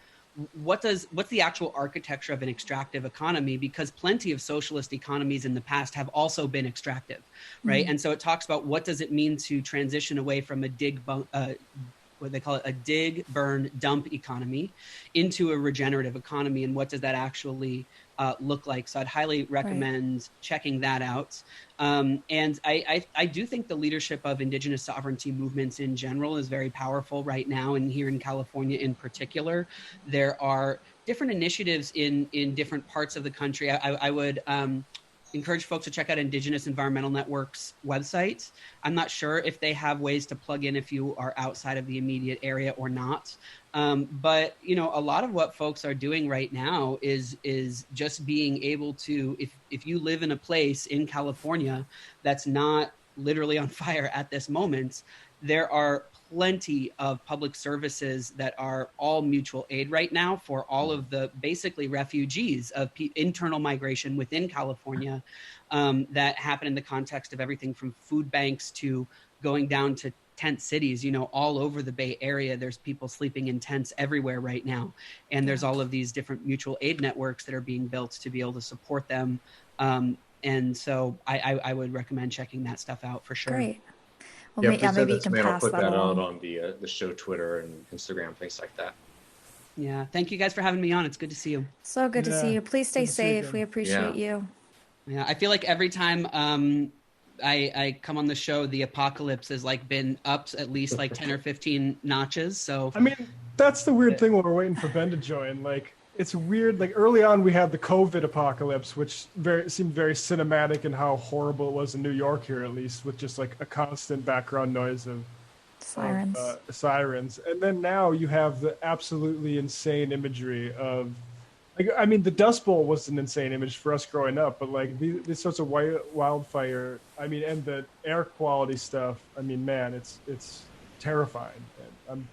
what's the actual architecture of an extractive economy, because plenty of socialist economies in the past have also been extractive, right? And so it talks about what does it mean to transition away from what they call it, a dig, burn, dump economy into a regenerative economy, and what does that actually look like? So I'd highly recommend checking that out. And I do think the leadership of indigenous sovereignty movements in general is very powerful right now, and here in California in particular. There are different initiatives in different parts of the country. I would encourage folks to check out Indigenous Environmental Network's website. I'm not sure if they have ways to plug in if you are outside of the immediate area or not. But, a lot of what folks are doing right now is just being able to, if you live in a place in California that's not literally on fire at this moment, there are plenty of public services that are all mutual aid right now for all of the basically refugees of internal migration within California that happen in the context of everything from food banks to going down to tent cities. All over the Bay Area, there's people sleeping in tents everywhere right now. And there's all of these different mutual aid networks that are being built to be able to support them. And so I would recommend checking that stuff out for sure. Great. Well, maybe you can pass I'll put that along. out on the show Twitter and Instagram, things like that. Yeah. Thank you guys for having me on. It's good to see you. So good to see you. Please stay safe. We appreciate you. Yeah. I feel like every time I come on the show, the apocalypse has been up at least 10 or 15 notches. So that's the weird thing when we're waiting for Ben to join. It's weird. Early on, we had the COVID apocalypse, which seemed very cinematic in how horrible it was in New York here, at least, with just a constant background noise of Sirens. Sirens. And then now you have the absolutely insane imagery of, like, I mean, the Dust Bowl was an insane image for us growing up, but like these sorts of wildfire, I mean, and the air quality stuff, I mean, man, it's terrifying.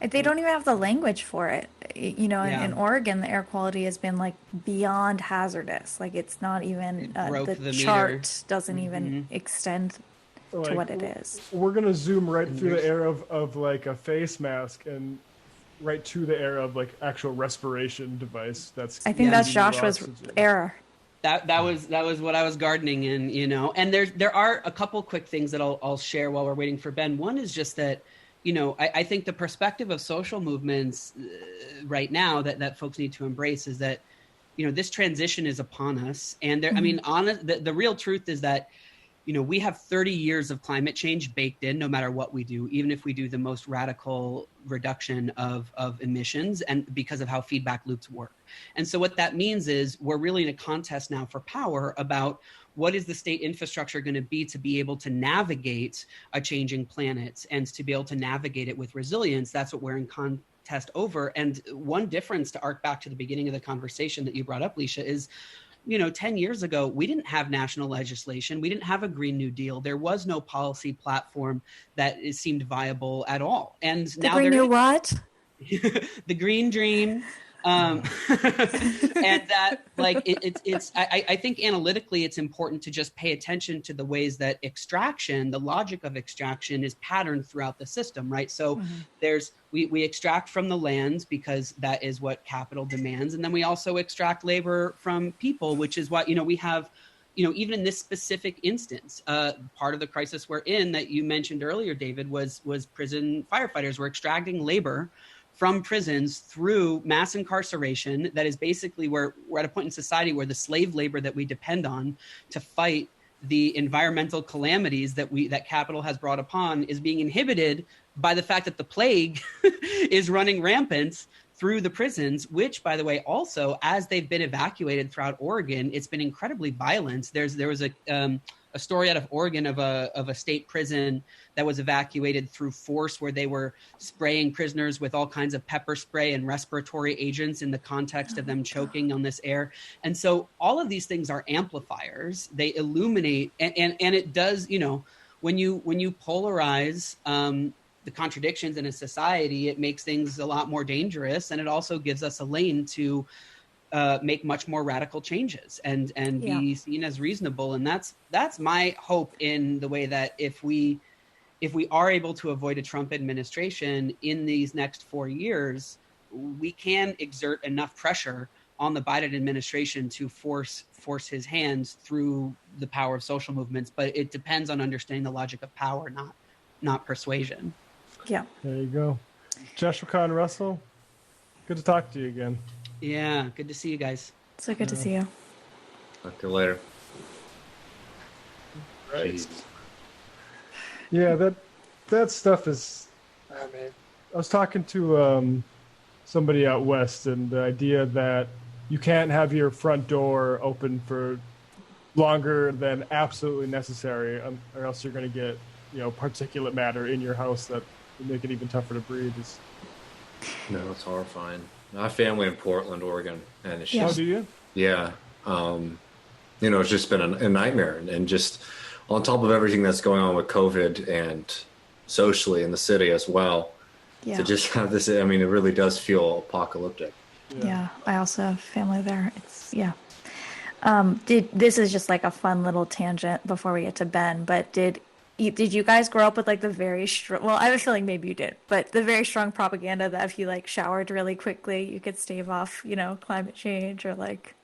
They don't even have the language for it. You know, in Oregon, the air quality has been like beyond hazardous. Like it's not even, the chart doesn't even extend to what it is. We're going to zoom right through the air of like a face mask and right to the air of like actual respiration device. I think that's Joshua's era. That was what I was gardening in, you know. And there are a couple quick things that I'll share while we're waiting for Ben. One is just that, you know, I think the perspective of social movements right now that folks need to embrace is that, you know, this transition is upon us. And I mean, the real truth is that, you know, we have 30 years of climate change baked in no matter what we do, even if we do the most radical reduction of emissions, and because of how feedback loops work. And so what that means is we're really in a contest now for power about what is the state infrastructure going to be able to navigate a changing planet and to be able to navigate it with resilience. That's what we're in contest over. And one difference, to arc back to the beginning of the conversation that you brought up, Leisha, is, you know, 10 years ago, we didn't have national legislation. We didn't have a Green New Deal. There was no policy platform that seemed viable at all. And now Green New what? The Green Dream. And that, like, I think analytically it's important to just pay attention to the ways that the logic of extraction is patterned throughout the system, right? So we extract from the lands because that is what capital demands. And then we also extract labor from people, which is what, you know, we have, you know, even in this specific instance, part of the crisis we're in that you mentioned earlier, David, was prison firefighters. We're extracting labor from prisons through mass incarceration. That is basically where we're at a point in society where the slave labor that we depend on to fight the environmental calamities that capital has brought upon is being inhibited by the fact that the plague is running rampant through the prisons, which, by the way, also, as they've been evacuated throughout Oregon, it's been incredibly violent. There was a story out of Oregon of a state prison that was evacuated through force, where they were spraying prisoners with all kinds of pepper spray and respiratory agents in the context of them choking on this air. And so all of these things are amplifiers. They illuminate, and it does, you know, when you polarize the contradictions in a society, it makes things a lot more dangerous, and it also gives us a lane to make much more radical changes and be seen as reasonable. And that's my hope, in the way that if we are able to avoid a Trump administration in these next 4 years, we can exert enough pressure on the Biden administration to force his hands through the power of social movements. But it depends on understanding the logic of power, not persuasion. Yeah. There you go. Joshua Kahn Russell, good to talk to you again. Yeah, good to see you guys. So good to see you. Talk to you later. Right. Jeez. Yeah, that stuff is. I mean, I was talking to somebody out west, and the idea that you can't have your front door open for longer than absolutely necessary, or else you're going to get, you know, particulate matter in your house that would make it even tougher to breathe. No, it's horrifying. I have family in Portland, Oregon, and it's Oh, just, do you? yeah, you know, it's just been a nightmare, and just on top of everything that's going on with COVID and socially in the city as well, to just have this, I mean, it really does feel apocalyptic. Yeah, I also have family there. It's this is just like a fun little tangent before we get to Ben, but did you guys grow up with like the very strong, well, I have a feeling maybe you did, but the very strong propaganda that if you like showered really quickly, you could stave off, you know, climate change, or like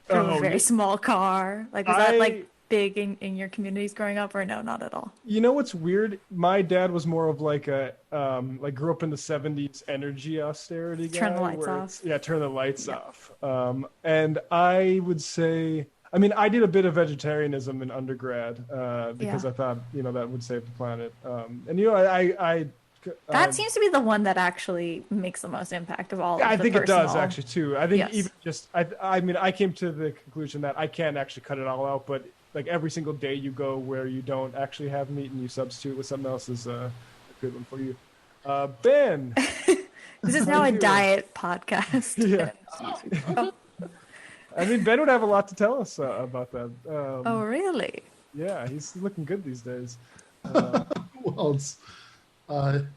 drove a very small car? Like, was that like big in your communities growing up, or no, not at all? You know what's weird? My dad was more of like a like grew up in the 70s energy austerity guy. Turn the lights off. Yeah, turn the lights off. And I would say, I mean, I did a bit of vegetarianism in undergrad because I thought, you know, that would save the planet. And you know, I that seems to be the one that actually makes the most impact of all. I think personal. It does actually too. I think even just I mean, I came to the conclusion that I can't actually cut it all out, but like every single day you go where you don't actually have meat and you substitute with something else is a good one for you. Ben. This is now a diet podcast. Yeah. I mean, Ben would have a lot to tell us about that. Oh, really? Yeah, he's looking good these days. Well,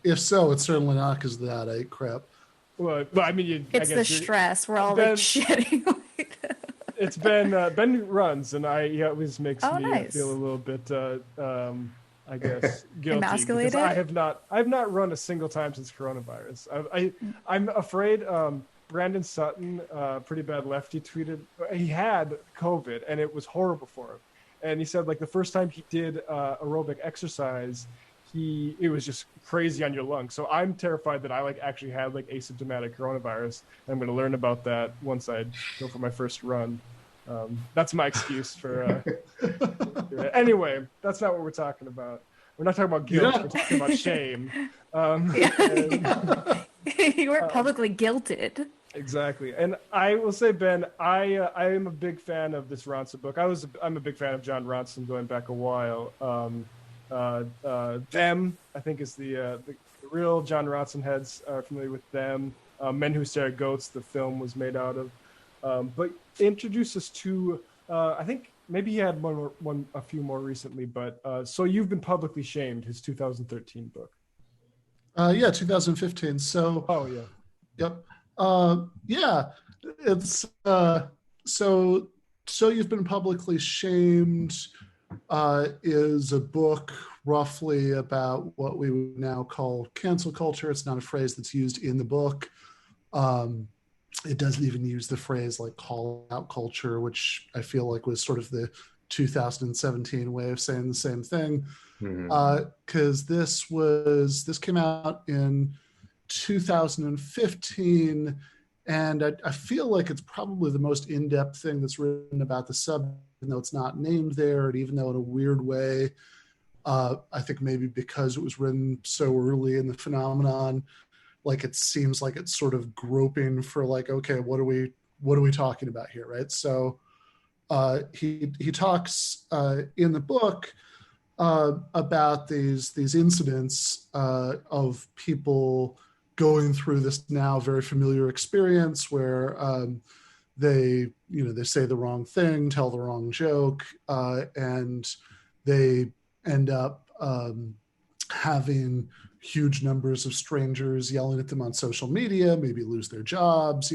if so, it's certainly not because of that. I ate crap. Well, I mean, it's the stress. We're all like shitting. It's Ben. Ben runs, and he always makes me feel a little bit, I guess, guilty. Emasculated? I have not run a single time since coronavirus. I'm afraid. Brandon Sutton, pretty bad lefty, tweeted he had COVID and it was horrible for him. And he said like the first time he did aerobic exercise, it was just crazy on your lungs. So I'm terrified that I actually had asymptomatic coronavirus. I'm going to learn about that once I go for my first run. That's my excuse for. Anyway, that's not what we're talking about. We're not talking about guilt. We're talking about shame. You were publicly guilted. Exactly. And I will say, Ben, I am a big fan of this Ronson book. I'm a big fan of John Ronson going back a while. Them, I think, is the real John Ronson heads are familiar with Them. Men Who Stare at Goats, the film was made out of. But introduce us to, I think maybe he had a few more recently, but So You've Been Publicly Shamed, his 2013 book. 2015. So. Oh yeah. Yep. It's so You've Been Publicly Shamed is a book roughly about what we would now call cancel culture. It's not a phrase that's used in the book. It doesn't even use the phrase call out culture, which I feel like was sort of the 2017 way of saying the same thing. Because this came out in 2015, and I feel like it's probably the most in-depth thing that's written about the subject, even though it's not named there, and even though in a weird way, I think maybe because it was written so early in the phenomenon, it seems like it's sort of groping for okay, what are we talking about here, right? So he talks in the book about these incidents of people going through this now very familiar experience where they say the wrong thing, tell the wrong joke, and they end up having huge numbers of strangers yelling at them on social media, maybe lose their jobs,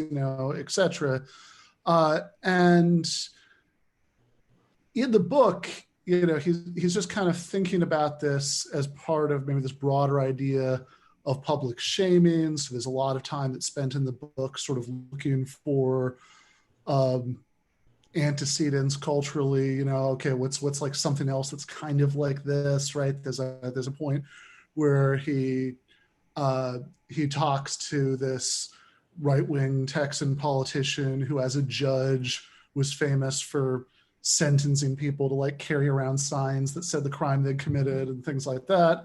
etc. And in the book, he's just kind of thinking about this as part of maybe this broader idea of public shaming. So there's a lot of time that's spent in the book sort of looking for antecedents culturally, okay, what's something else that's kind of like this, right? There's a point where he talks to this right-wing Texan politician who, as a judge, was famous for sentencing people to carry around signs that said the crime they'd committed and things like that.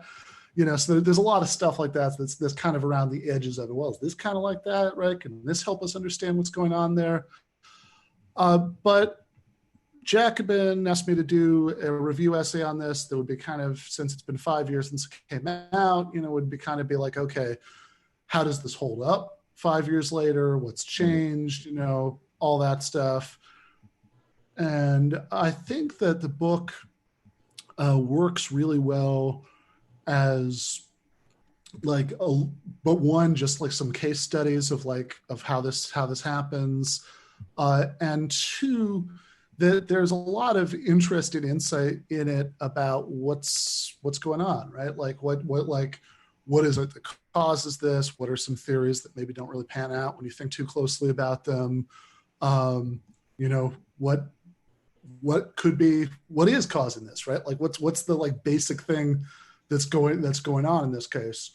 So there's a lot of stuff like that that's kind of around the edges of it. Well, is this kind of like that, right? Can this help us understand what's going on there? But Jacobin asked me to do a review essay on this that would be kind of, since it's been 5 years since it came out, would be kind of be okay, how does this hold up 5 years later? What's changed? All that stuff. And I think that the book works really well as but one, just some case studies of how this happens, and two, that there's a lot of interesting insight in it about what's going on, right? What is it that causes this? What are some theories that maybe don't really pan out when you think too closely about them? What is causing this, right? What's the basic thing that's going on in this case,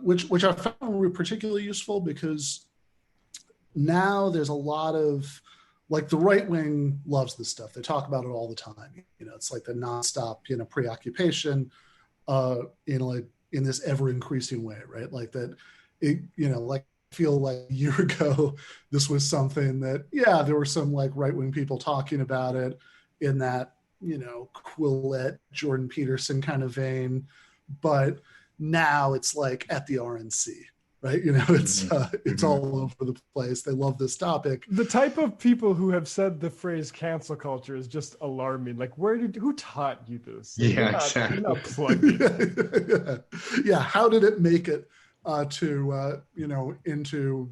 which I found particularly useful because now there's a lot of the right wing loves this stuff. They talk about it all the time. It's the nonstop preoccupation in this ever increasing way, right? That it I feel a year ago this was something that there were some right wing people talking about it in that Quillette, Jordan Peterson kind of vein. But now it's like at the RNC, right? You know, it's all over the place. They love this topic. The type of people who have said the phrase cancel culture is just alarming. Like, who taught you this? Like, Exactly. You're not plugged in. Yeah, how did it make it to you know, into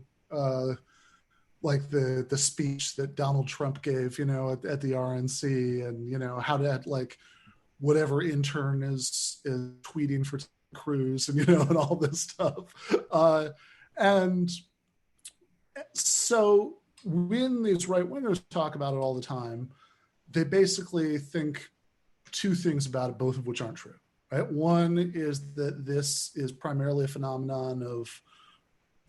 like the speech that Donald Trump gave, you know, at the RNC, and you know, how did like whatever intern is tweeting for Cruz, and you know, and all this stuff, and so when these right wingers talk about it all the time, they basically think two things about it, both of which aren't true. Right? One is that this is primarily a phenomenon of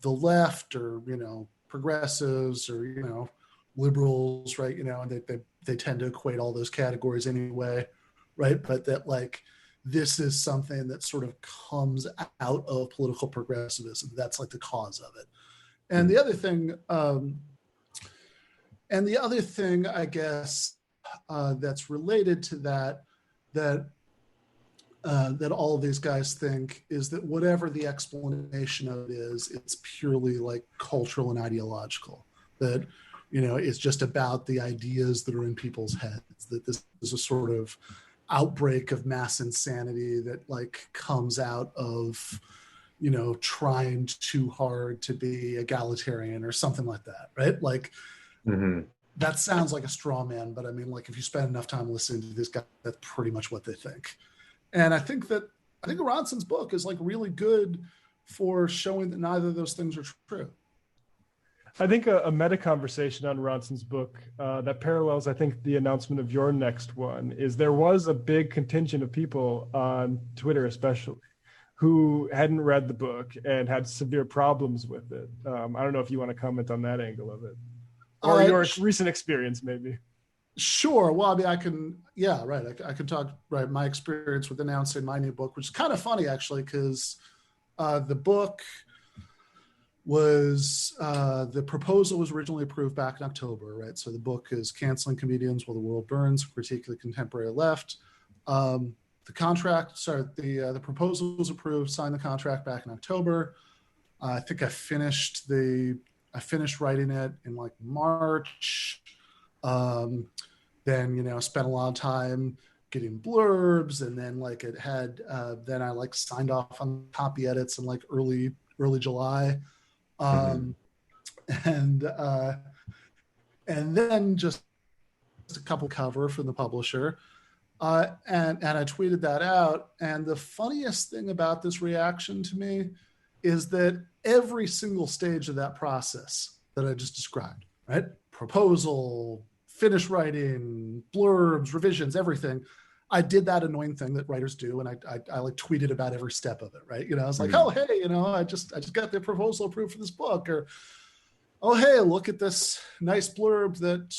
the left, or you know, progressives, or you know, liberals, right? You know, and they tend to equate all those categories anyway, right? But that like this is something that sort of comes out of political progressivism. That's like the cause of it. And the other thing, I guess, that's related to that all of these guys think is that whatever the explanation of it is, it's purely like cultural and ideological. That, you know, it's just about the ideas that are in people's heads. That this is a sort of outbreak of mass insanity that like comes out of, you know, trying too hard to be egalitarian or something like that, right? Like that sounds like a straw man, but I mean, like if you spend enough time listening to this guy, that's pretty much what they think. And I think Ronson's book is like really good for showing that neither of those things are true. I think a meta conversation on Ronson's book that parallels, I think, the announcement of your next one is there was a big contingent of people on Twitter, especially, who hadn't read the book and had severe problems with it. I don't know if you want to comment on that angle of it, or your recent experience, maybe. Sure. Well, I mean, I can talk, right, my experience with announcing my new book, which is kind of funny, actually, because the book was, the proposal was originally approved back in October, right? So the book is Canceling Comedians While the World Burns, Critique of the Contemporary Left. The proposal was approved, signed the contract back in October. I think I finished writing it in like March. Then, you know, spent a lot of time getting blurbs, and then like it had, then I like signed off on copy edits in like early July. And then just a couple cover from the publisher. And I tweeted that out. And the funniest thing about this reaction to me is that every single stage of that process that I just described, right? Proposal, finish writing, blurbs, revisions, everything. I did that annoying thing that writers do, and I like tweeted about every step of it, right? You know, I was like, oh, hey, you know, I just got the proposal approved for this book, or, oh, hey, look at this nice blurb that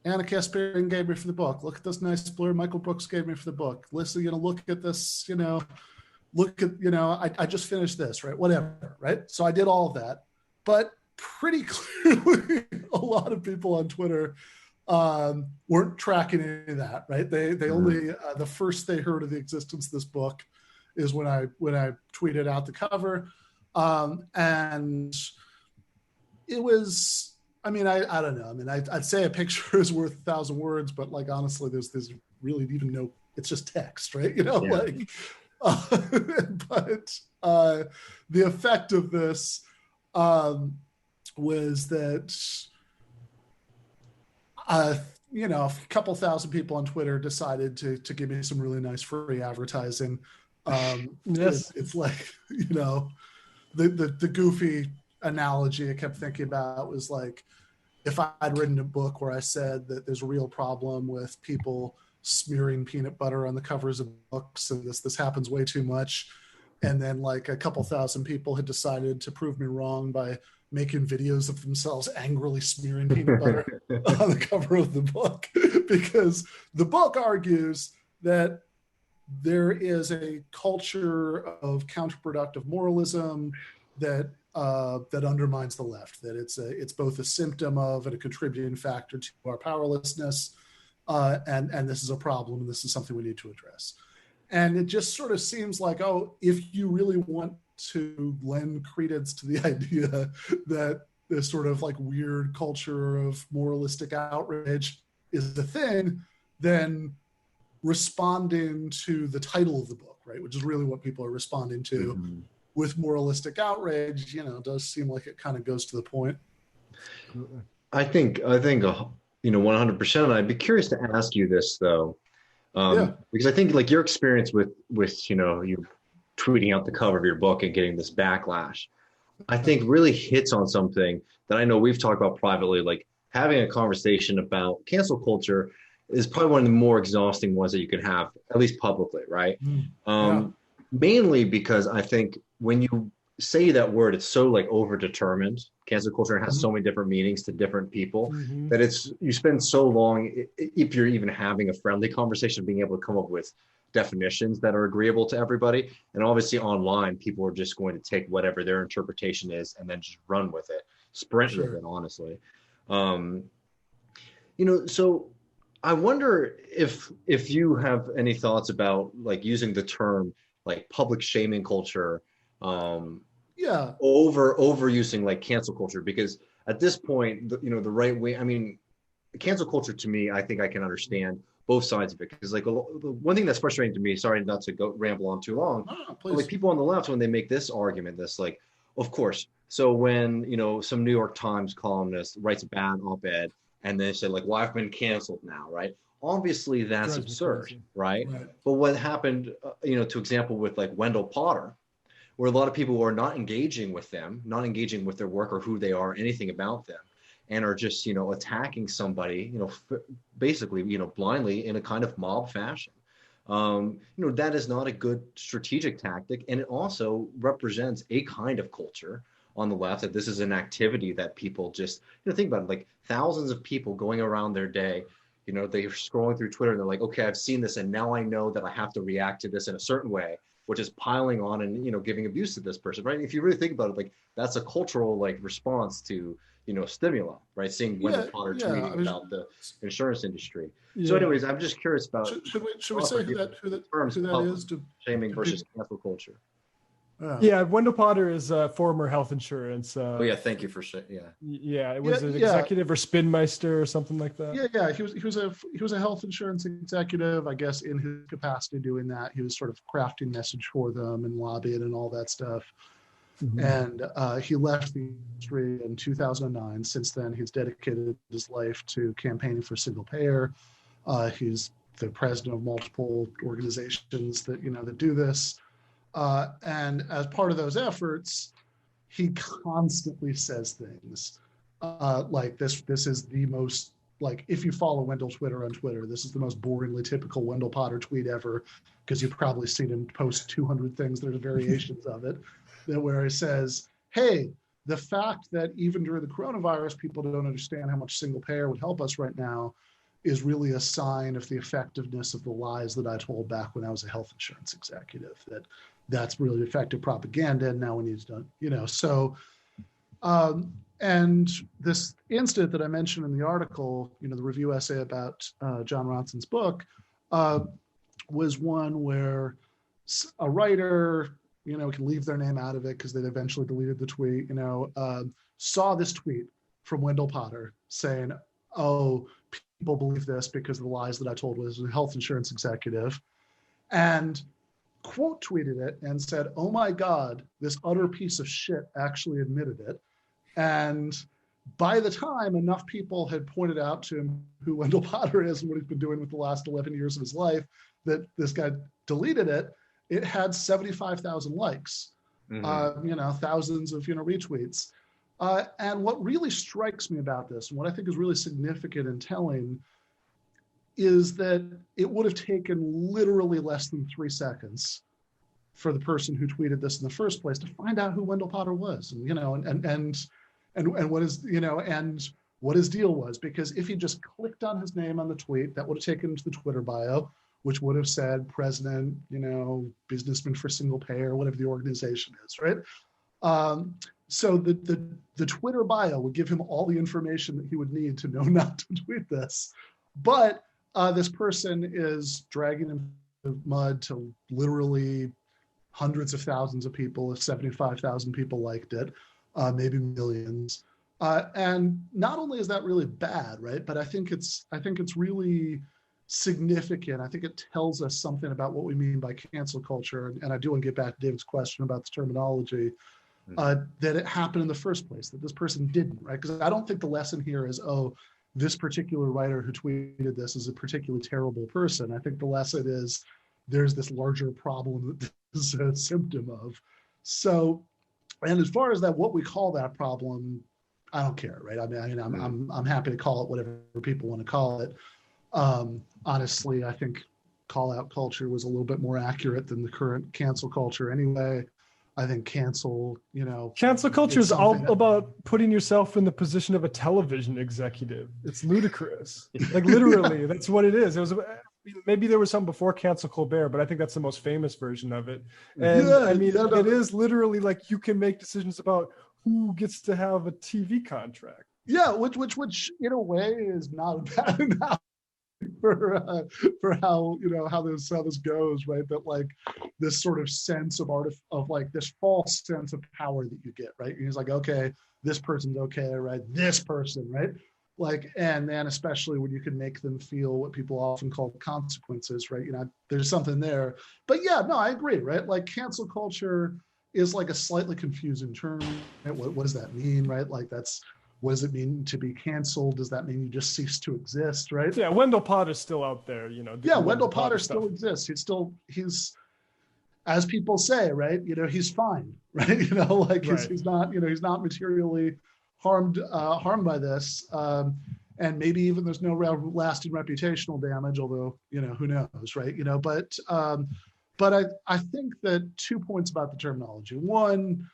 Anna Kasparian gave me for the book. Look at this nice blurb Michael Brooks gave me for the book. Listen, you know, look at this, you know, I just finished this, right? Whatever, right? So I did all of that, but pretty clearly a lot of people on Twitter weren't tracking any of that, right? They only, the first they heard of the existence of this book is when I tweeted out the cover. And it was, I mean, I don't know. I mean, I'd say a picture is worth 1,000 words, but like, honestly, there's really even no, it's just text, right? You know, like, but the effect of this was that, you know, a couple thousand people on Twitter decided to give me some really nice free advertising. Yes. It's like, you know, the goofy analogy I kept thinking about was like, if I'd written a book where I said that there's a real problem with people smearing peanut butter on the covers of books, and this happens way too much, and then like a couple thousand people had decided to prove me wrong by making videos of themselves angrily smearing peanut butter on the cover of the book, because the book argues that there is a culture of counterproductive moralism that undermines the left, that it's both a symptom of and a contributing factor to our powerlessness, and this is a problem, and this is something we need to address. And it just sort of seems like, oh, if you really want to lend credence to the idea that this sort of like weird culture of moralistic outrage is the thing, then responding to the title of the book, right, which is really what people are responding to with moralistic outrage, does seem like it kind of goes to the point. I think 100%. And I'd be curious to ask you this though, because I think like your experience with you tweeting out the cover of your book and getting this backlash, I think really hits on something that I know we've talked about privately, like having a conversation about cancel culture is probably one of the more exhausting ones that you can have, at least publicly, right? Mainly because I think when you say that word, it's so like overdetermined. Cancel culture has so many different meanings to different people that you spend so long, if you're even having a friendly conversation, being able to come up with definitions that are agreeable to everybody. And obviously online, people are just going to take whatever their interpretation is and then just run with it, sprint with it, honestly. So I wonder if you have any thoughts about like using the term like public shaming culture, overusing like cancel culture, because at this point, the right way, I mean, cancel culture to me, I think I can understand both sides of it, because like the one thing that's frustrating to me, sorry not to go ramble on too long, like people on the left, when they make this argument, this like, of course, so when some New York Times columnist writes a bad op-ed and they say like, well, I've been canceled now, right? Obviously that's absurd, right? But what happened, to example with like Wendell Potter, where a lot of people are not engaging with them, not engaging with their work or who they are, anything about them, and are just, attacking somebody, basically, blindly in a kind of mob fashion. That is not a good strategic tactic. And it also represents a kind of culture on the left, that this is an activity that people just, think about it, like thousands of people going around their day, they're scrolling through Twitter and they're like, okay, I've seen this and now I know that I have to react to this in a certain way, which is piling on and, giving abuse to this person, right? If you really think about it, like that's a cultural like response to, stimuli, right? Seeing Wendell Potter tweeting about the insurance industry. So anyways, I'm just curious about, should we say who that is? Shaming versus cancel culture. Wendell Potter is former health insurance. Thank you for saying. It was an executive or spinmeister or something like that. He was a health insurance executive. I guess in his capacity doing that, he was sort of crafting message for them and lobbying and all that stuff. And he left the industry in 2009. Since then, he's dedicated his life to campaigning for single payer. He's the president of multiple organizations that that do this. And as part of those efforts, he constantly says things like this is the most, like, if you follow Wendell Twitter on Twitter, this is the most boringly typical Wendell Potter tweet ever, because you've probably seen him post 200 things. There's variations of it, where he says, hey, the fact that even during the coronavirus, people don't understand how much single payer would help us right now is really a sign of the effectiveness of the lies that I told back when I was a health insurance executive, that's really effective propaganda, and now we need to, so, and this incident that I mentioned in the article, the review essay about John Ronson's book, was one where a writer, we can leave their name out of it because they eventually deleted the tweet, saw this tweet from Wendell Potter saying, oh, people believe this because of the lies that I told was a health insurance executive, and quote tweeted it and said, oh my God, this utter piece of shit actually admitted it. And by the time enough people had pointed out to him who Wendell Potter is and what he's been doing with the last 11 years of his life, that this guy deleted it, it had 75,000 likes, thousands of, retweets. And what really strikes me about this, and what I think is really significant and telling, is that it would have taken literally less than 3 seconds for the person who tweeted this in the first place to find out who Wendell Potter was, and what his, and what his deal was. Because if he just clicked on his name on the tweet, that would have taken him to the Twitter bio, which would have said president, businessman for single payer, whatever the organization is, right? So the Twitter bio would give him all the information that he would need to know not to tweet this. But this person is dragging mud to literally hundreds of thousands of people. If 75,000 people liked it, maybe millions. And not only is that really bad, right? But I think it's really significant. I think it tells us something about what we mean by cancel culture. And I do want to get back to David's question about the terminology, that it happened in the first place, that this person didn't, right? Because I don't think the lesson here is, oh, this particular writer who tweeted this is a particularly terrible person. I think the lesson is there's this larger problem that this is a symptom of. So, and as far as that, what we call that problem, I don't care, right? I mean, I'm happy to call it whatever people want to call it. Honestly, I think call out culture was a little bit more accurate than the current cancel culture anyway. I think cancel culture is all about putting yourself in the position of a television executive. It's ludicrous. Like literally, that's what it is. It was maybe there was some before Cancel Colbert, but I think that's the most famous version of it. And it is literally like you can make decisions about who gets to have a TV contract. Yeah, which in a way is not bad enough for how this goes, right? That like this sort of sense of like this false sense of power that you get, right? And he's like, okay, this person's okay, right? This person, right? Like, and then especially when you can make them feel what people often call consequences, right? There's something there. But yeah, no, I agree, right? Like cancel culture is like a slightly confusing term. Right? What does that mean, right? Like what does it mean to be canceled? Does that mean you just cease to exist, right? Yeah, Wendell Potter's still out there, Yeah, Wendell Potter still exists. He's, as people say, right? He's fine, right? He's not, he's not materially harmed by this. And maybe even there's no real lasting reputational damage, although, who knows, right? But I think that 2 points about the terminology. One,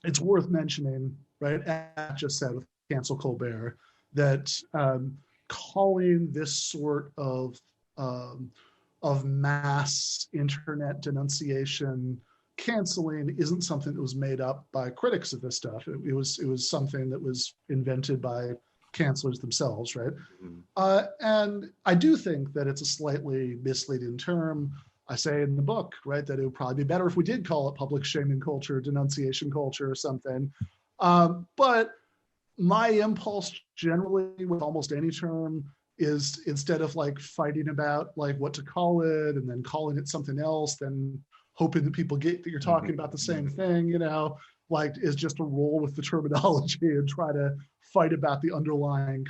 it's worth mentioning, right, as I just said with Cancel Colbert, that calling this sort of mass internet denunciation canceling isn't something that was made up by critics of this stuff. It was something that was invented by cancelers themselves, right? And I do think that it's a slightly misleading term. I say in the book, right, that it would probably be better if we did call it public shaming culture, denunciation culture, or something. But my impulse generally with almost any term is, instead of like fighting about like what to call it and then calling it something else, then hoping that people get that you're talking about the same thing, like is just to roll with the terminology and try to fight about the underlying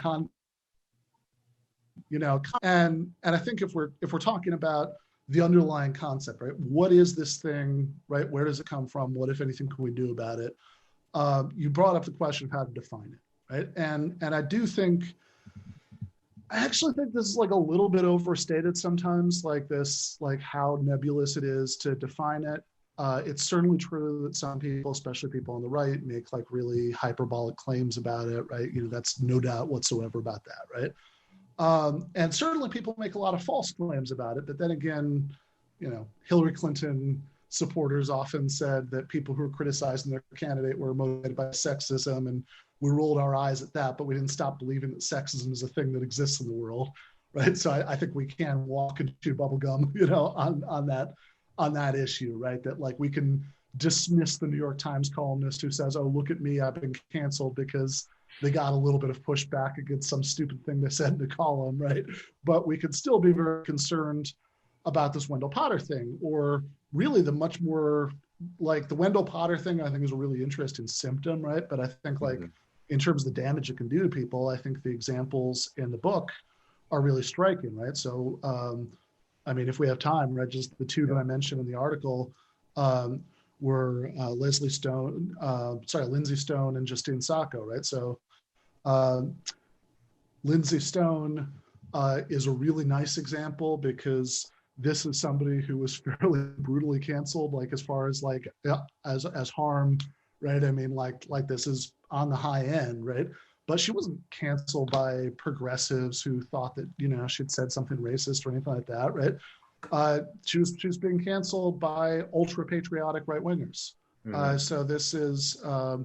and I think if we're talking about the underlying concept, right? What is this thing, right? Where does it come from? What, if anything, can we do about it? You brought up the question of how to define it, right? And I actually think this is like a little bit overstated sometimes, like this, like how nebulous it is to define it. It's certainly true that some people, especially people on the right, make like really hyperbolic claims about it, right? That's no doubt whatsoever about that, right? And certainly people make a lot of false claims about it. But then again, Hillary Clinton supporters often said that people who were criticizing their candidate were motivated by sexism, and we rolled our eyes at that, but we didn't stop believing that sexism is a thing that exists in the world, right? So I think we can walk into bubblegum, on that issue, right? That like we can dismiss the New York Times columnist who says, oh, look at me, I've been canceled because they got a little bit of pushback against some stupid thing they said in the column, right? But we could still be very concerned about this Wendell Potter thing, or really the much more like the Wendell Potter thing, I think is a really interesting symptom, right? But I think like in terms of the damage it can do to people, I think the examples in the book are really striking, right? So, I mean, if we have time, right, just the two that I mentioned in the article were Lindsay Stone and Justine Sacco, right? So Lindsay Stone is a really nice example because this is somebody who was fairly brutally canceled, like as far as like as harm, right? I mean, like this is on the high end, right? But she wasn't canceled by progressives who thought that, she'd said something racist or anything like that, right? She was being canceled by ultra patriotic right wingers. So this is a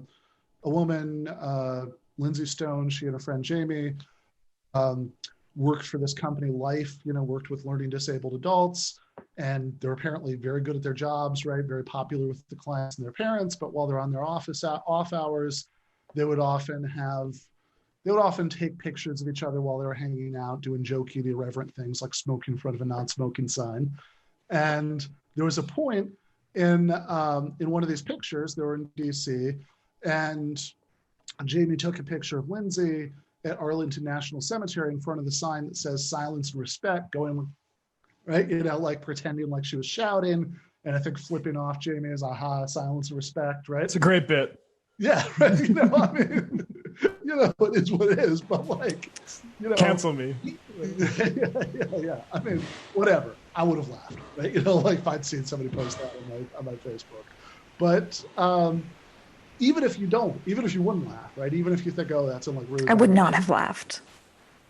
woman, Lindsay Stone. She and a friend Jamie worked for this company, Life, worked with learning disabled adults, and they're apparently very good at their jobs, right? Very popular with the clients and their parents. But while they're on their off hours, they would often take pictures of each other while they were hanging out, doing jokey, irreverent things like smoking in front of a non-smoking sign. And there was a point in one of these pictures, they were in DC, and Jamie took a picture of Lindsay at Arlington National Cemetery in front of the sign that says "Silence and Respect," going, right, like pretending like she was shouting, and I think flipping off Jamie as "Aha, silence and respect," right? It's a great bit. Yeah, right. I mean, it is what it is, but like, cancel me. Yeah. I mean, whatever. I would have laughed, right? Like if I'd seen somebody post that on my Facebook. But even if you wouldn't laugh, right? Even if you think, oh, that's like really, I would not have laughed.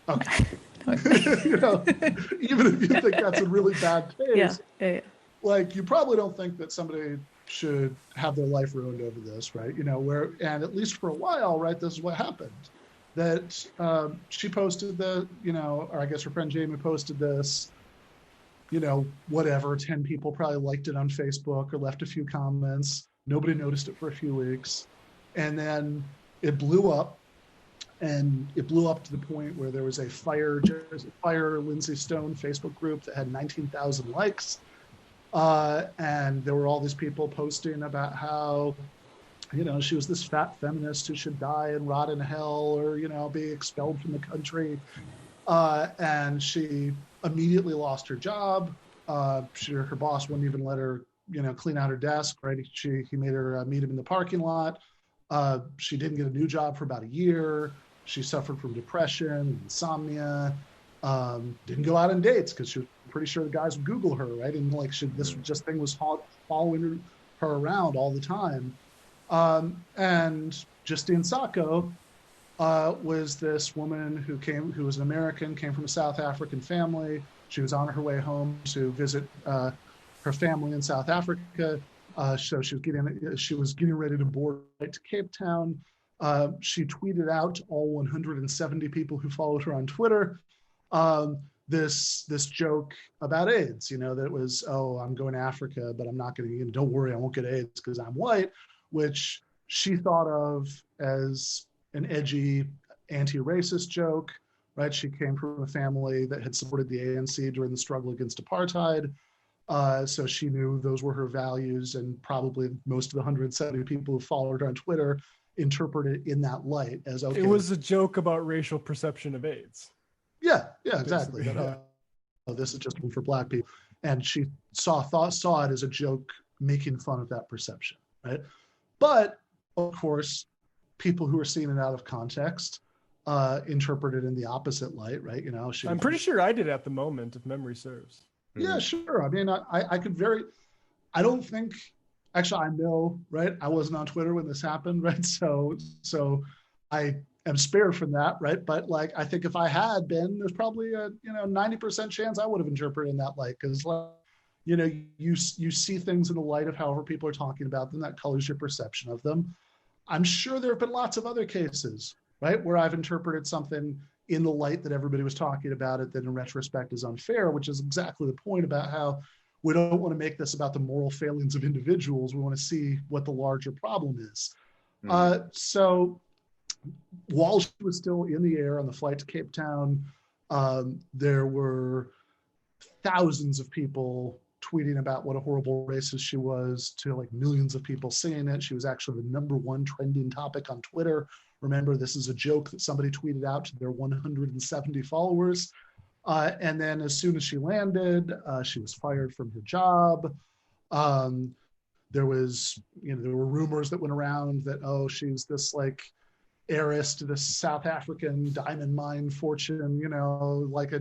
Okay. Even if you think that's a really bad taste, yeah. Like you probably don't think that somebody should have their life ruined over this, right? And at least for a while, right, this is what happened. That she posted or I guess her friend Jamie posted this, whatever, 10 people probably liked it on Facebook or left a few comments. Nobody noticed it for a few weeks. And then it blew up. And it blew up to the point where there was a Fire Lindsay Stone Facebook group that had 19,000 likes. And there were all these people posting about how, she was this fat feminist who should die and rot in hell or, be expelled from the country. And she immediately lost her job. Her boss wouldn't even let her, clean out her desk, right? He made her meet him in the parking lot. She didn't get a new job for about a year. She suffered from depression, insomnia, didn't go out on dates because she was pretty sure the guys would Google her, right? And like this thing was following her around all the time. And Justine Sacco was this woman who was an American, came from a South African family. She was on her way home to visit her family in South Africa. So she was getting ready to board right to Cape Town. She tweeted out to all 170 people who followed her on Twitter this joke about AIDS, that it was, oh, I'm going to Africa, but I'm not going to, don't worry, I won't get AIDS because I'm white, which she thought of as an edgy anti-racist joke, right? She came from a family that had supported the ANC during the struggle against apartheid. So she knew those were her values, and probably most of the 170 people who followed her on Twitter interpreted it in that light as, okay. It was a joke about racial perception of AIDS. Yeah, exactly. That, this is just for Black people. And she saw it as a joke making fun of that perception, right? But, of course, people who are seeing it out of context interpret it in the opposite light, right? I'm pretty sure I did at the moment, if memory serves. Yeah, sure. I mean, I don't think, actually, I know, right? I wasn't on Twitter when this happened, right? So I am spared from that, right? But like, I think if I had been, there's probably a 90% chance I would have interpreted in that light, because you see things in the light of however people are talking about them. That colors your perception of them. I'm sure there have been lots of other cases, right, where I've interpreted something in the light that everybody was talking about it that in retrospect is unfair, which is exactly the point about how we don't want to make this about the moral failings of individuals. We want to see what the larger problem is. So while she was still in the air on the flight to Cape Town, there were thousands of people tweeting about what a horrible racist she was, to like millions of people seeing it. She was actually the #1 trending topic on Twitter. Remember, this is a joke that somebody tweeted out to their 170 followers. And then as soon as she landed, she was fired from her job. There were rumors that went around that, oh, she's this like heiress to this South African diamond mine fortune,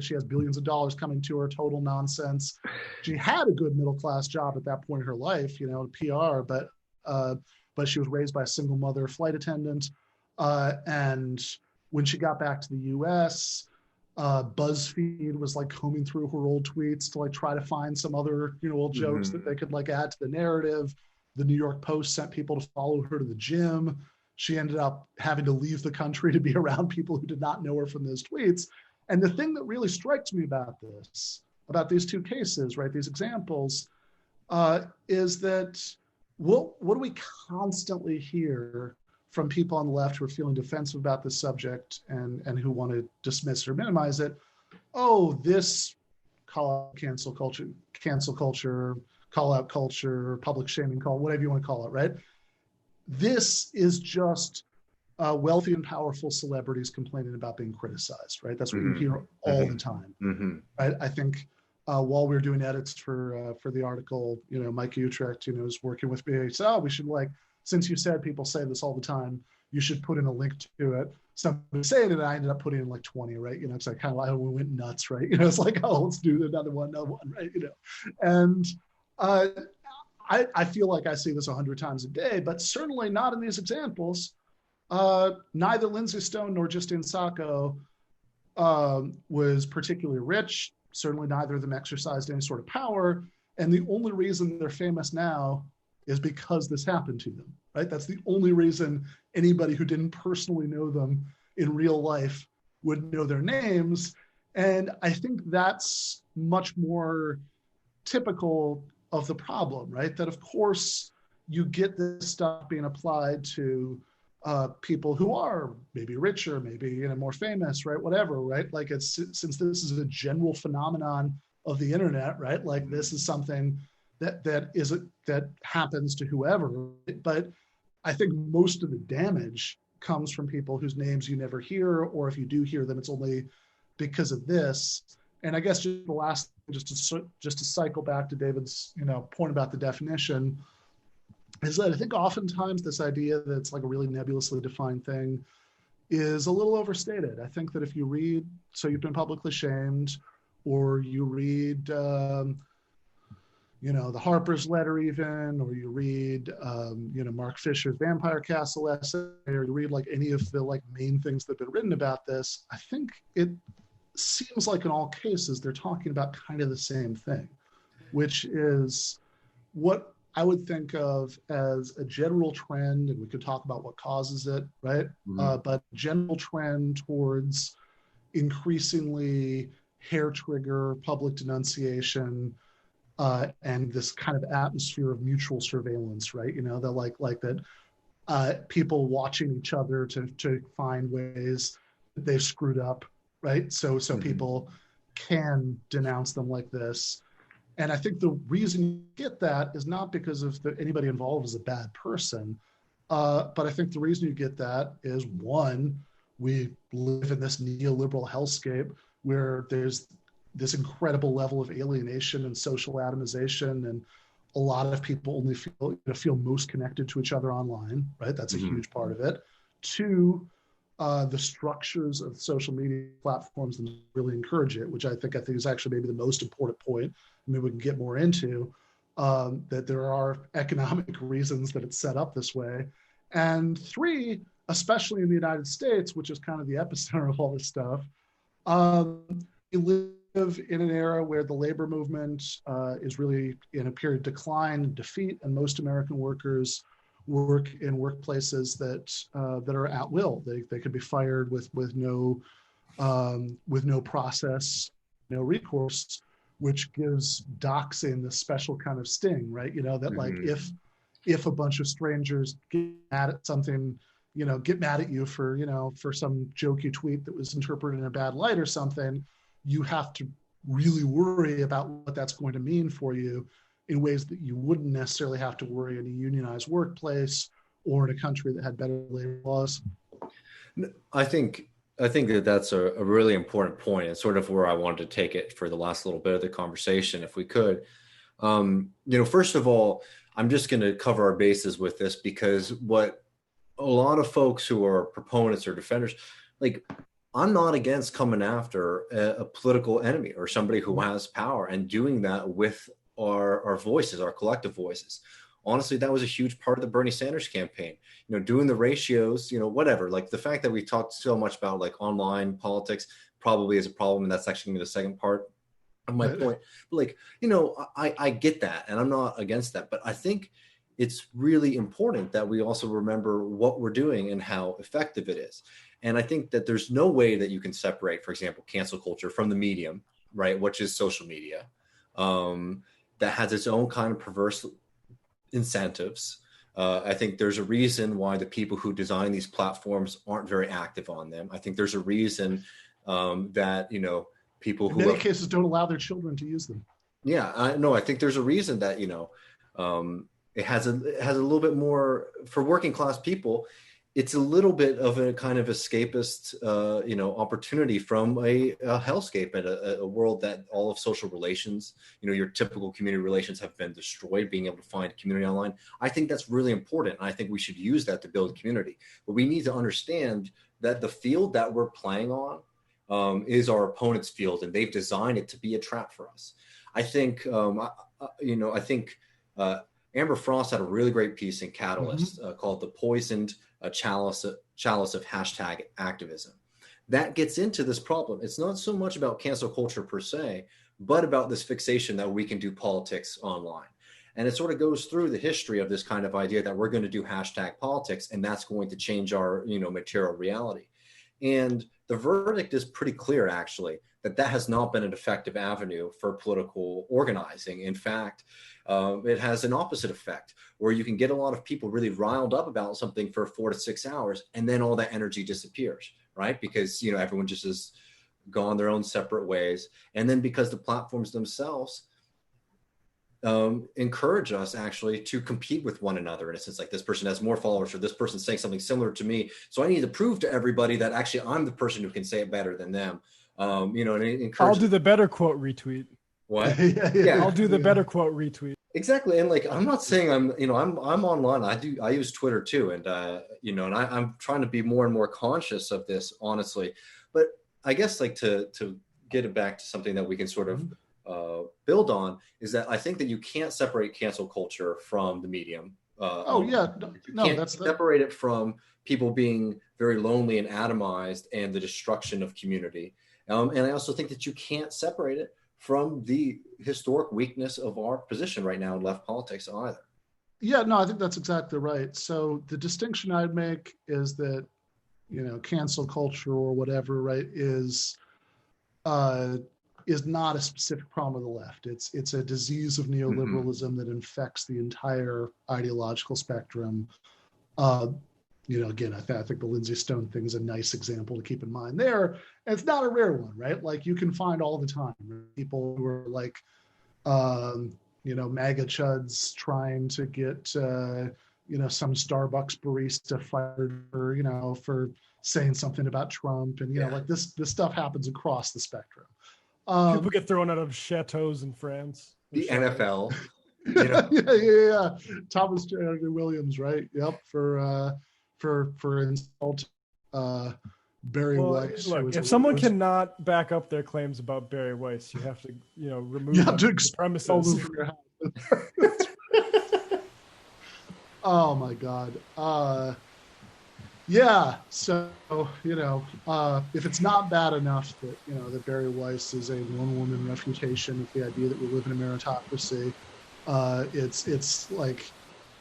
she has billions of dollars coming to her, total nonsense. She had a good middle-class job at that point in her life, PR, but she was raised by a single mother flight attendant. And when she got back to the US, BuzzFeed was like combing through her old tweets to like try to find some other, old jokes that they could like add to the narrative. The New York Post sent people to follow her to the gym. She ended up having to leave the country to be around people who did not know her from those tweets. And the thing that really strikes me about this, about these two cases, right, these examples, is that what do we constantly hear from people on the left who are feeling defensive about this subject and who want to dismiss or minimize it? Oh, this call out cancel culture, call out culture, public shaming, whatever you want to call it, right? This is just wealthy and powerful celebrities complaining about being criticized, right? That's what you hear all the time, right? I think while we were doing edits for the article, Mike Utrecht, is working with me. He said, "Oh, we should since you said people say this all the time, you should put in a link to it." Somebody saying it, and I ended up putting in 20, right? It's like kind of we went nuts, right? It's like, oh, let's do another one, right? And I feel like I see this 100 times a day, but certainly not in these examples. Neither Lindsay Stone nor Justine Sacco was particularly rich. Certainly neither of them exercised any sort of power. And the only reason they're famous now is because this happened to them, right? That's the only reason anybody who didn't personally know them in real life would know their names. And I think that's much more typical of the problem, right? That of course you get this stuff being applied to people who are maybe richer, maybe more famous, right? Whatever, right? Like since this is a general phenomenon of the internet, right? Like this is something that happens to whoever. But I think most of the damage comes from people whose names you never hear, or if you do hear them, it's only because of this. And I guess just the last, just to cycle back to David's point about the definition, is that I think oftentimes this idea that it's like a really nebulously defined thing is a little overstated. I think that if you read So You've Been Publicly Shamed, or you read, the Harper's Letter even, or you read, Mark Fisher's Vampire Castle essay, or you read any of the main things that have been written about this, I think it seems like in all cases, they're talking about kind of the same thing, which is what I would think of as a general trend, and we could talk about what causes it, right? But general trend towards increasingly hair trigger public denunciation and this kind of atmosphere of mutual surveillance, right? That people watching each other to find ways that they've screwed up, right? So people can denounce them like this. And I think the reason you get that is not because of anybody involved is a bad person, but I think the reason you get that is, one, we live in this neoliberal hellscape where there's this incredible level of alienation and social atomization, and a lot of people only feel most connected to each other online, right? That's a huge part of it. Two, the structures of social media platforms really encourage it, which I think is actually maybe the most important point. Maybe we can get more into that there are economic reasons that it's set up this way. And three, especially in the United States, which is kind of the epicenter of all this stuff, we live in an era where the labor movement is really in a period of decline and defeat, and most American workers work in workplaces that are at will. They could be fired with no process, no recourse, which gives doxing this special kind of sting, right? That if a bunch of strangers get mad at something, get mad at you for some jokey tweet that was interpreted in a bad light or something, you have to really worry about what that's going to mean for you in ways that you wouldn't necessarily have to worry in a unionized workplace or in a country that had better labor laws. I think that that's a really important point, and sort of where I wanted to take it for the last little bit of the conversation, if we could. First of all, I'm just going to cover our bases with this, because what a lot of folks who are proponents or defenders, I'm not against coming after a political enemy or somebody who has power and doing that with our voices, our collective voices. Honestly, that was a huge part of the Bernie Sanders campaign, doing the ratios, whatever. The fact that we talked so much about online politics probably is a problem. And that's actually going to be the second part of my point. But I get that, and I'm not against that. But I think it's really important that we also remember what we're doing and how effective it is. And I think that there's no way that you can separate, for example, cancel culture from the medium, right, which is social media, that has its own kind of perverse incentives. I think there's a reason why the people who design these platforms aren't very active on them. I think there's a reason that, you know, people who in many cases don't allow their children to use them. Yeah, I think there's a reason that, you know, it has a little bit more for working class people. It's a little bit of a kind of escapist, you know, opportunity from a hellscape and a world that all of social relations, you know, your typical community relations have been destroyed. Being able to find community online, I think that's really important. And I think we should use that to build community. But we need to understand that the field that we're playing on is our opponent's field, and they've designed it to be a trap for us. I think, you know, I think Amber Frost had a really great piece in Catalyst called "The Poisoned Chalice of Hashtag Activism." That gets into this problem. It's not so much about cancel culture per se, but about this fixation that we can do politics online. And it sort of goes through the history of this kind of idea that we're going to do hashtag politics, and that's going to change our, you know, material reality. And the verdict is pretty clear, actually, that has not been an effective avenue for political organizing. In fact, it has an opposite effect, where you can get a lot of people really riled up about something for 4 to 6 hours, and then all that energy disappears, right? Because, you know, everyone just has gone their own separate ways. And then because the platforms themselves encourage us actually to compete with one another. In a sense, like, this person has more followers, or this person's saying something similar to me, so I need to prove to everybody that actually I'm the person who can say it better than them. You know, and it encourages. I'll do the better quote retweet. What? Yeah, I'll do the better quote retweet. Exactly. And like, I'm not saying I'm online. I use Twitter too. And, you know, and I'm trying to be more and more conscious of this, honestly. But I guess, like, to get it back to something that we can sort of build on, is that I think that you can't separate cancel culture from the medium. Separate it from people being very lonely and atomized and the destruction of community. And I also think that you can't separate it from the historic weakness of our position right now in left politics either. Yeah, no, I think that's exactly right. So the distinction I'd make is that, you know, cancel culture or whatever, right, is not a specific problem of the left. It's a disease of neoliberalism that infects the entire ideological spectrum. You know, again, I think the Lindsay Stone thing is a nice example to keep in mind there. And it's not a rare one, right? Like, you can find all the time people who are like, you know, MAGA chuds trying to get, you know, some Starbucks barista fired for, you know, for saying something about Trump. And, you know, like this stuff happens across the spectrum. People get thrown out of chateaus in France. The NFL. You know? yeah. Thomas J. Williams, right? Yep. For insult Barry Weiss. Look, if someone cannot back up their claims about Barry Weiss, you have to, you know, remove them from the premises. From your house. Oh my God. Yeah. So, you know, if it's not bad enough that, you know, that Barry Weiss is a one-woman refutation of the idea that we live in a meritocracy, it's like,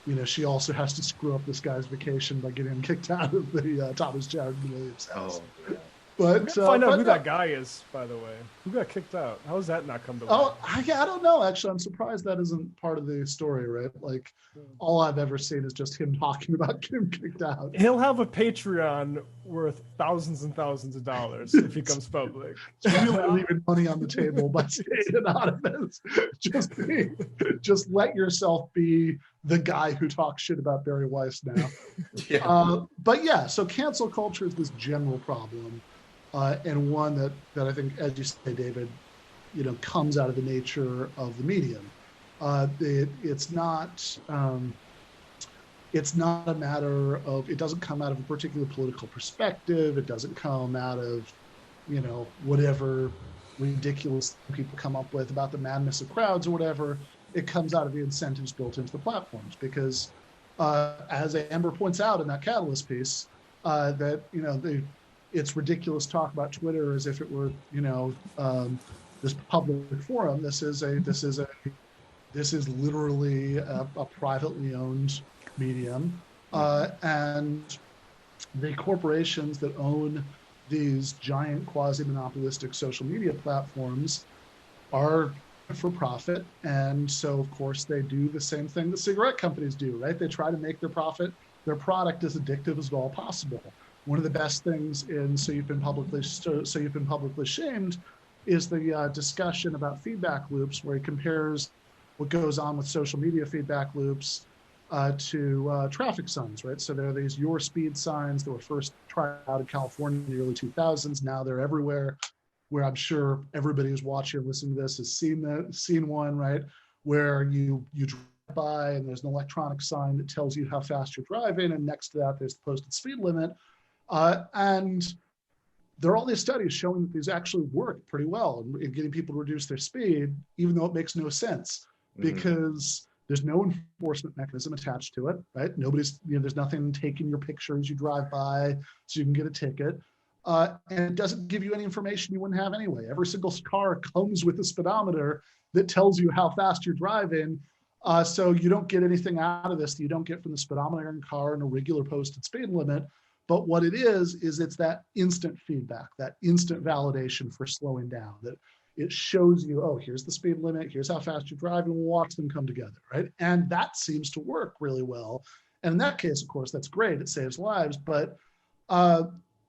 you know, she also has to screw up this guy's vacation by getting him kicked out of the Thomas Jared Williams house. Oh, yeah. But find out who that guy is, by the way. Who got kicked out? How does that not come to light? Oh, I don't know. Actually, I'm surprised that isn't part of the story, right? Like, all I've ever seen is just him talking about getting kicked out. He'll have a Patreon worth thousands and thousands of dollars if he comes public. Really leaving money on the table by staying anonymous. Just let yourself be the guy who talks shit about Barry Weiss now. But yeah, so cancel culture is this general problem. And one that I think, as you say, David, you know, comes out of the nature of the medium. It's not a matter of, it doesn't come out of a particular political perspective. It doesn't come out of, you know, whatever ridiculous thing people come up with about the madness of crowds or whatever. It comes out of the incentives built into the platforms because, as Amber points out in that Catalyst piece, that, you know, it's ridiculous to talk about Twitter as if it were, you know, this public forum. This is a This is literally a privately owned medium. And the corporations that own these giant quasi-monopolistic social media platforms are for profit. And so, of course, they do the same thing that cigarette companies do, right? They try to make their product as addictive as all possible. One of the best things in So You've Been Publicly Shamed is the discussion about feedback loops, where he compares what goes on with social media feedback loops to traffic signs, right? So there are these your speed signs that were first tried out in California in the early 2000s. Now they're everywhere, where I'm sure everybody who's watching or listening to this has seen one, right? Where you drive by and there's an electronic sign that tells you how fast you're driving, and next to that there's the posted speed limit. And there are all these studies showing that these actually work pretty well in getting people to reduce their speed, even though it makes no sense, because there's no enforcement mechanism attached to it, right? There's nothing taking your picture as you drive by so you can get a ticket. And it doesn't give you any information you wouldn't have anyway. Every single car comes with a speedometer that tells you how fast you're driving. So you don't get anything out of this that you don't get from the speedometer in car and a regular posted speed limit. But what it is it's that instant feedback, that instant validation for slowing down, that it shows you, oh, here's the speed limit, here's how fast you're driving, we'll watch them come together, right? And that seems to work really well. And in that case, of course, that's great, it saves lives. But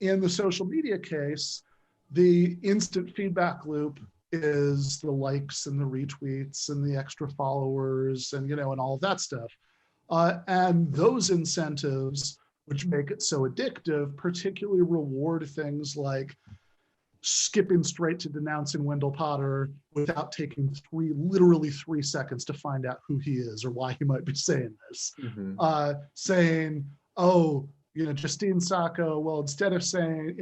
in the social media case, the instant feedback loop is the likes and the retweets and the extra followers and, and all of that stuff. And those incentives, which make it so addictive, particularly reward things like skipping straight to denouncing Wendell Potter without taking literally three seconds to find out who he is or why he might be saying this. Saying, oh, Justine Sacco, well, instead of stepping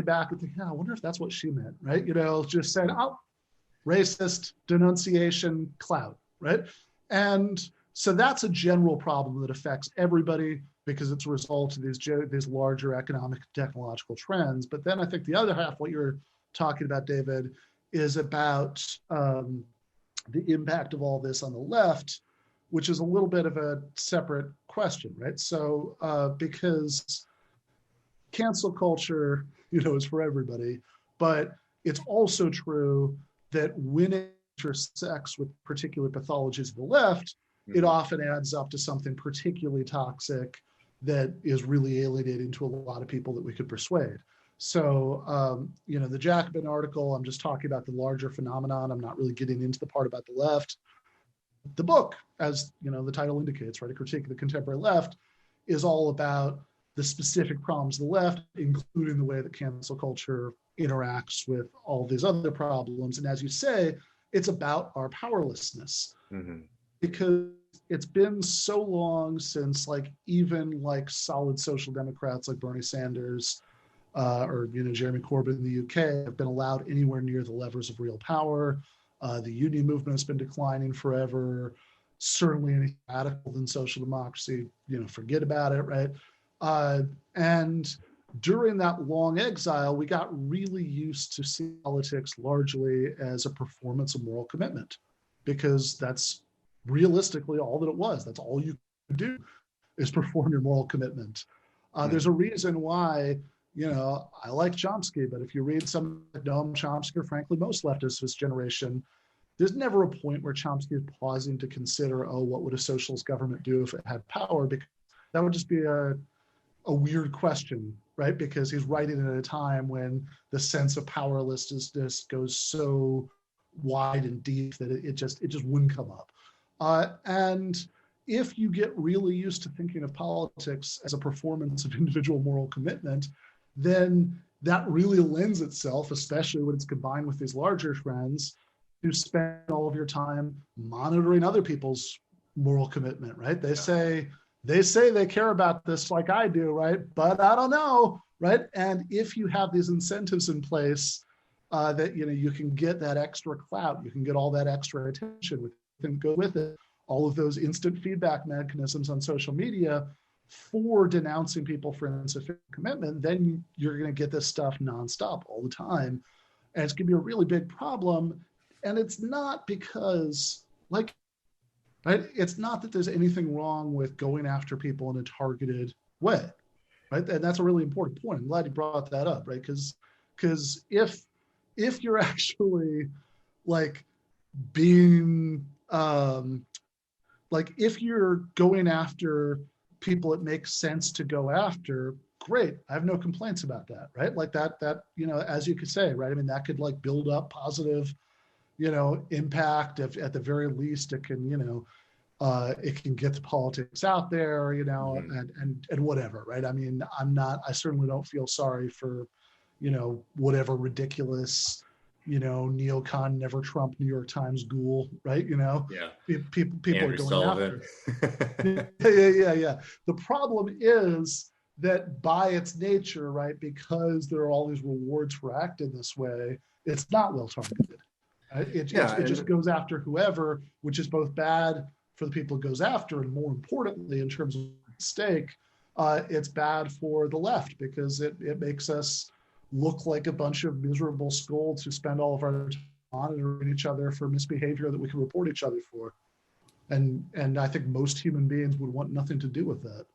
back and thinking, I wonder if that's what she meant, right? Just saying, oh, racist, denunciation, clout, right? And so that's a general problem that affects everybody because it's a result of these larger economic and technological trends. But then I think the other half, what you're talking about, David, is about the impact of all this on the left, which is a little bit of a separate question, right? So because cancel culture, is for everybody, but it's also true that when it intersects with particular pathologies of the left, it often adds up to something particularly toxic that is really alienating to a lot of people that we could persuade. So, the Jacobin article, I'm just talking about the larger phenomenon. I'm not really getting into the part about the left. The book, as the title indicates, right, A Critique of the Contemporary Left, is all about the specific problems of the left, including the way that cancel culture interacts with all these other problems. And as you say, it's about our powerlessness. Because it's been so long since even solid social democrats like Bernie Sanders or Jeremy Corbyn in the UK have been allowed anywhere near the levers of real power. The union movement has been declining forever. Certainly anything radical than social democracy, forget about it, right? And during that long exile, we got really used to seeing politics largely as a performance of moral commitment, because that's realistically all that it was. That's all you could do is perform your moral commitment. There's a reason why, I like Chomsky, but if you read some Noam Chomsky, or frankly, most leftists of this generation, there's never a point where Chomsky is pausing to consider, what would a socialist government do if it had power? Because that would just be a weird question, right? Because he's writing at a time when the sense of powerlessness goes so wide and deep that it just wouldn't come up. And if you get really used to thinking of politics as a performance of individual moral commitment, then that really lends itself, especially when it's combined with these larger trends, to spend all of your time monitoring other people's moral commitment, right? They say they care about this like I do, right? But I don't know, right? And if you have these incentives in place that, you can get that extra clout, you can get all that extra attention and go with it, all of those instant feedback mechanisms on social media for denouncing people for insufficient commitment, then you're going to get this stuff nonstop all the time. And it's going to be a really big problem. it's not because like, right? It's not that there's anything wrong with going after people in a targeted way, right? And that's a really important point. I'm glad you brought that up, right? Because if you're actually like being like if you're going after people it makes sense to go after, great. I have no complaints about that, right? Like that, as you could say, right? I mean, that could like build up positive, impact. If at the very least it can, it can get the politics out there, and whatever, right? I mean, I certainly don't feel sorry for, whatever ridiculous, neocon, never Trump, New York Times ghoul, right? People Andrew are going Sullivan. after. Yeah. The problem is that by its nature, right, because there are all these rewards for acting this way, it's not well targeted. Right? It just goes after whoever, which is both bad for the people it goes after, and more importantly, in terms of stake, it's bad for the left because it makes us look like a bunch of miserable scolds who spend all of our time monitoring each other for misbehavior that we can report each other for. And I think most human beings would want nothing to do with that.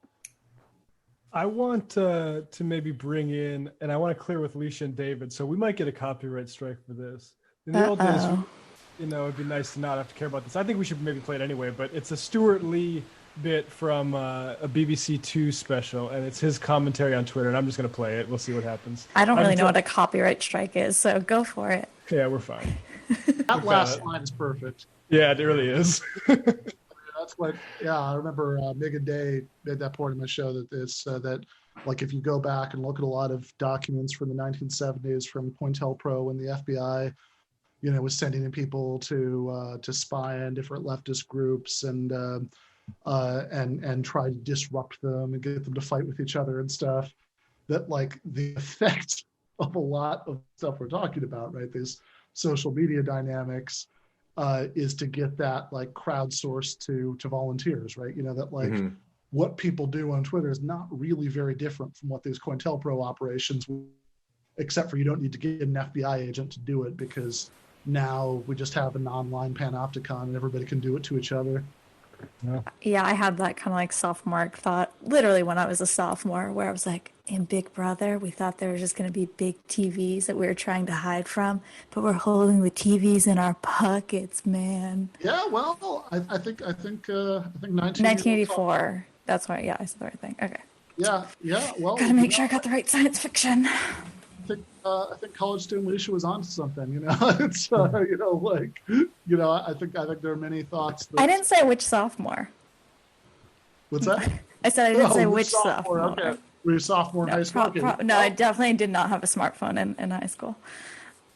I want to maybe bring in, and I want to clear with Alicia and David, so we might get a copyright strike for this. In the old days, it'd be nice to not have to care about this. I think we should maybe play it anyway, but it's a Stuart Lee bit from a BBC Two special, and it's his commentary on Twitter, and I'm just going to play it. We'll see what happens. I don't really know what a copyright strike is, so go for it. Yeah, we're fine. That last line is perfect. Yeah, it really is. That's what, I remember Megan Day made that point in my show that that like if you go back and look at a lot of documents from the 1970s from COINTELPRO when the FBI, was sending in people to spy on different leftist groups and try to disrupt them and get them to fight with each other and stuff, that like the effect of a lot of stuff we're talking about, right? These social media dynamics is to get that like crowdsourced to volunteers, right? That like what people do on Twitter is not really very different from what these COINTELPRO operations, except for you don't need to get an FBI agent to do it because now we just have an online panopticon and everybody can do it to each other. Yeah, I had that kind of like sophomore thought, literally when I was a sophomore, where I was like, in Big Brother, we thought there was just going to be big TVs that we were trying to hide from, but we're holding the TVs in our pockets, man. Yeah, well, I think 1984. That's right. Yeah, I said the right thing. Okay. Yeah. Well, gotta make sure I got the right science fiction. I think college student Alicia was onto something. It's I think there are many thoughts. I didn't say which sophomore. What's that? I said I didn't say which sophomore. Okay. Were you a sophomore in high school? No, I definitely did not have a smartphone in high school.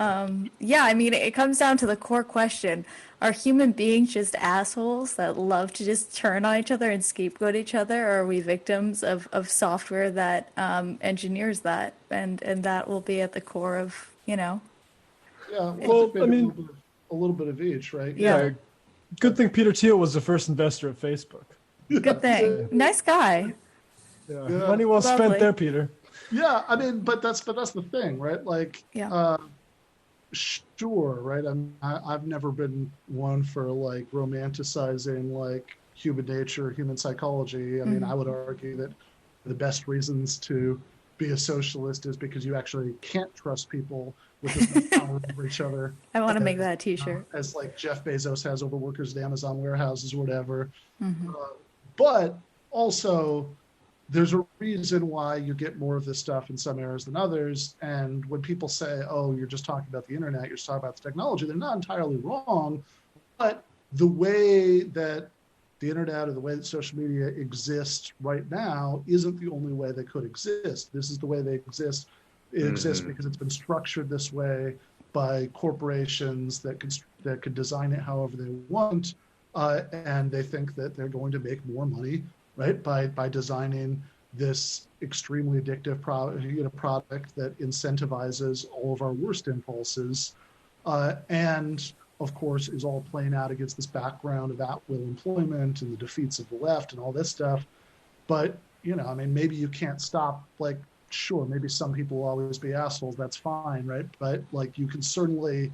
Yeah, I mean, it comes down to the core question. Are human beings just assholes that love to just turn on each other and scapegoat each other? Or are we victims of software that engineers that? And that will be at the core of, Yeah, well, I mean, a little bit of each, right? Yeah. Good thing Peter Thiel was the first investor of Facebook. Good thing. Nice guy. Yeah. Money well spent there, Peter. Yeah, I mean, but that's the thing, right? Like, sure, right? I've never been one for like romanticizing like human nature, human psychology. I mean, I would argue that the best reasons to be a socialist is because you actually can't trust people with as much power over each other. I want to make that a t-shirt. As like Jeff Bezos has over workers at Amazon warehouses or whatever. But also, there's a reason why you get more of this stuff in some areas than others. And when people say, oh, you're just talking about the internet, you're just talking about the technology, they're not entirely wrong. But the way that the internet or the way that social media exists right now isn't the only way they could exist. This is the way they exist. It exists because it's been structured this way by corporations that could design it however they want. And they think that they're going to make more money, right, by designing this extremely addictive product that incentivizes all of our worst impulses, and of course is all playing out against this background of at-will employment and the defeats of the left and all this stuff. But I mean, maybe you can't stop. Like, sure, maybe some people will always be assholes. That's fine, right? But like, you can certainly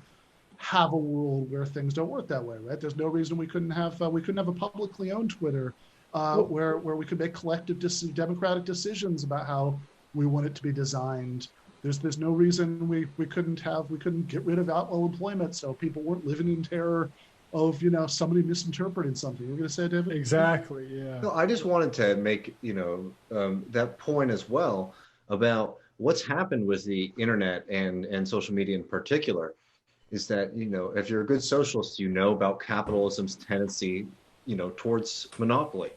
have a world where things don't work that way, right? There's no reason we couldn't have a publicly owned Twitter where we could make collective democratic decisions about how we want it to be designed. There's no reason we couldn't get rid of outlaw employment so people weren't living in terror of somebody misinterpreting something. You were going to say, David? Exactly. Yeah. No, I just wanted to make that point as well about what's happened with the internet and social media in particular. Is that if you're a good socialist, about capitalism's tendency towards monopoly.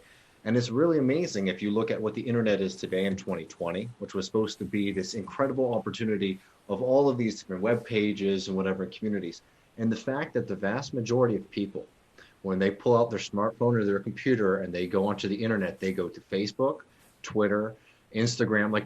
And it's really amazing if you look at what the internet is today in 2020, which was supposed to be this incredible opportunity of all of these different web pages and whatever communities. And the fact that the vast majority of people, when they pull out their smartphone or their computer and they go onto the internet, they go to Facebook, Twitter, Instagram,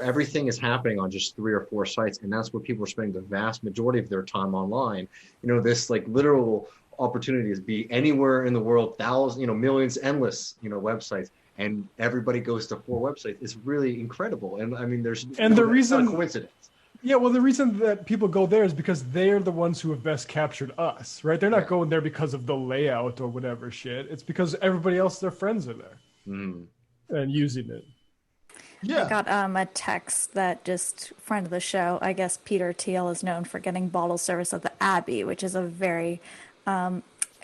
everything is happening on just 3 or 4 sites. And that's where people are spending the vast majority of their time online. This literal opportunity is be anywhere in the world, thousands, millions, endless, websites, and everybody goes to 4 websites. It's really incredible. And I mean, the reason, not a coincidence. Yeah, well, the reason that people go there is because they're the ones who have best captured us, right? They're not going there because of the layout or whatever shit. It's because everybody else, their friends are there and using it. Yeah. I got a text that just friend of the show, I guess Peter Thiel is known for getting bottle service at the Abbey, which is a very kind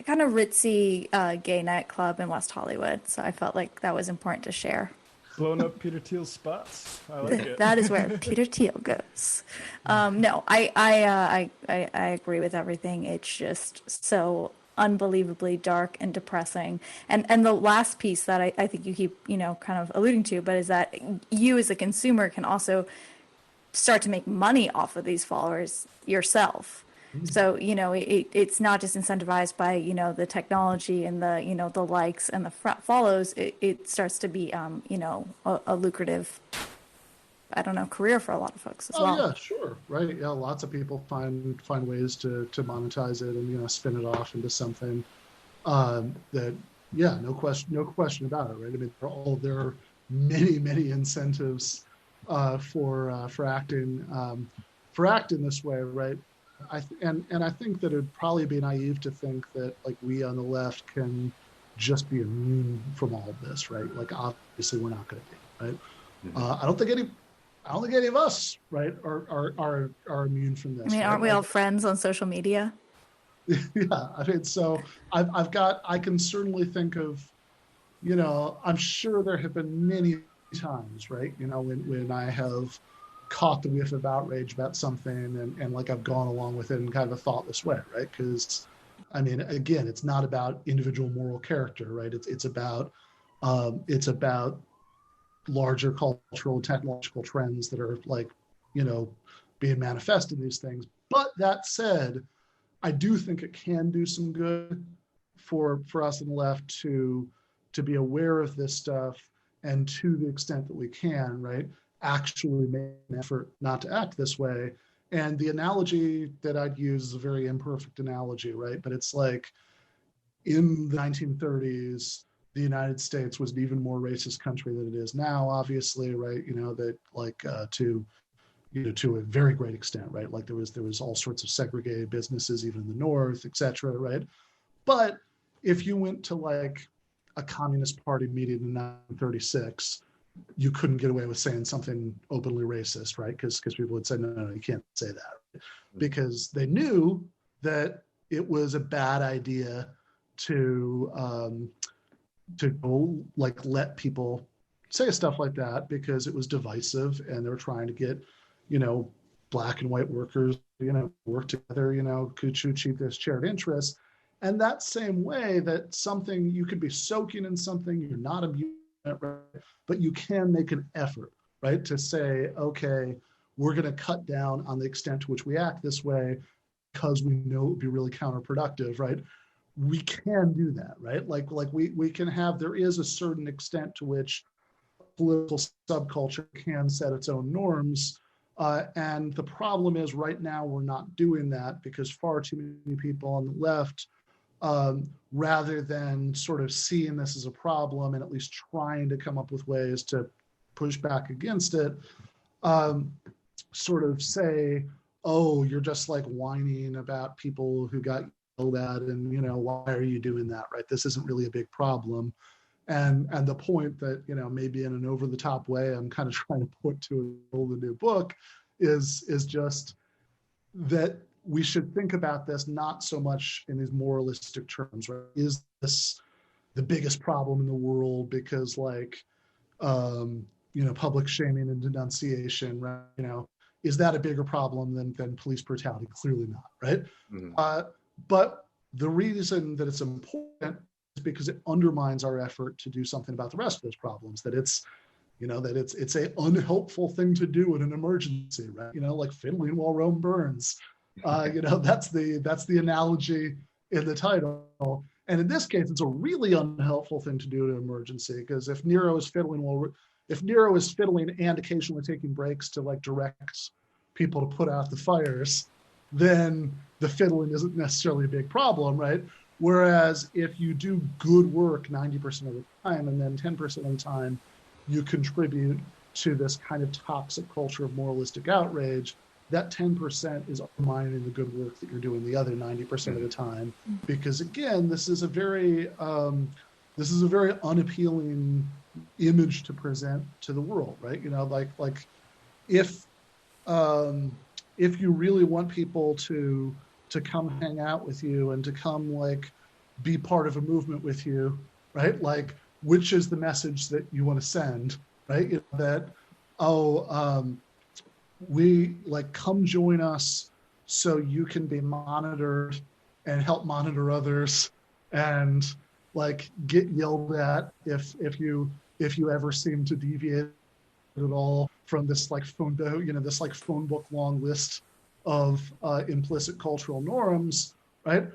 of ritzy gay nightclub in West Hollywood. So I felt like that was important to share. Blown up Peter Thiel's spots. I like it. That is where Peter Thiel goes. No, I agree with everything. It's just so unbelievably dark and depressing. And the last piece that I think you keep, kind of alluding to, but is that you as a consumer can also start to make money off of these followers yourself. So, it's not just incentivized by, the technology and the, the likes and the follows. It starts to be, a lucrative, career for a lot of folks as well. Oh, yeah, sure. Right. Yeah. Lots of people find ways to monetize it and, spin it off into something that, yeah, no question about it. Right. I mean, there are many incentives for acting this way. Right. I think that it would probably be naive to think that we on the left can just be immune from all of this, right? Obviously we're not going to be, right? Mm-hmm. I don't think any of us, right, are immune from this. I mean, aren't we all friends on social media? Yeah, I mean, so I can certainly think of, I'm sure there have been many times, right? When I have caught the whiff of outrage about something and I've gone along with it in kind of a thoughtless way, right? Because I mean, again, it's not about individual moral character, right? It's about larger cultural and technological trends that are being manifested in these things. But that said, I do think it can do some good for us on the left to be aware of this stuff and to the extent that we can, right, actually make an effort not to act this way. And the analogy that I'd use is a very imperfect analogy, right? But it's in the 1930s, the United States was an even more racist country than it is now, obviously, right? To a very great extent, right? There was all sorts of segregated businesses, even in the North, et cetera, right? But if you went to a Communist Party meeting in 1936, you couldn't get away with saying something openly racist, right? Because people would say, no, you can't say that. Right? Because they knew that it was a bad idea to go let people say stuff like that because it was divisive and they were trying to get, black and white workers, work together, to achieve this shared interest. And that same way that something, you could be soaking in something, you're not immune, right? But you can make an effort, right, to say, okay, we're going to cut down on the extent to which we act this way because we know it would be really counterproductive, right? We can do that, right? We can have, there is a certain extent to which political subculture can set its own norms. And the problem is right now we're not doing that because far too many people on the left, rather than sort of seeing this as a problem and at least trying to come up with ways to push back against it, sort of say, oh, you're just like whining about people who got yelled at, and why are you doing that, right? This isn't really a big problem. And the point that, maybe in an over the top way I'm kind of trying to put to the new book is just that we should think about this not so much in these moralistic terms, right? Is this the biggest problem in the world because public shaming and denunciation, right? Is that a bigger problem than police brutality? Clearly not, right? Mm-hmm. But the reason that it's important is because it undermines our effort to do something about the rest of those problems. That it's a unhelpful thing to do in an emergency, right? Like fiddling while Rome burns. That's the analogy in the title. And in this case, it's a really unhelpful thing to do in an emergency, because if Nero is fiddling and occasionally taking breaks to direct people to put out the fires, then the fiddling isn't necessarily a big problem, right? Whereas if you do good work 90% of the time, and then 10% of the time you contribute to this kind of toxic culture of moralistic outrage, that 10% is undermining the good work that you're doing the other 90% of the time. Because again, this is a very unappealing image to present to the world, right? If you really want people to come hang out with you and to come be part of a movement with you, right? Which is the message that you want to send, right? We come join us so you can be monitored and help monitor others, and get yelled at if you ever seem to deviate at all from this phone book long list of implicit cultural norms, right?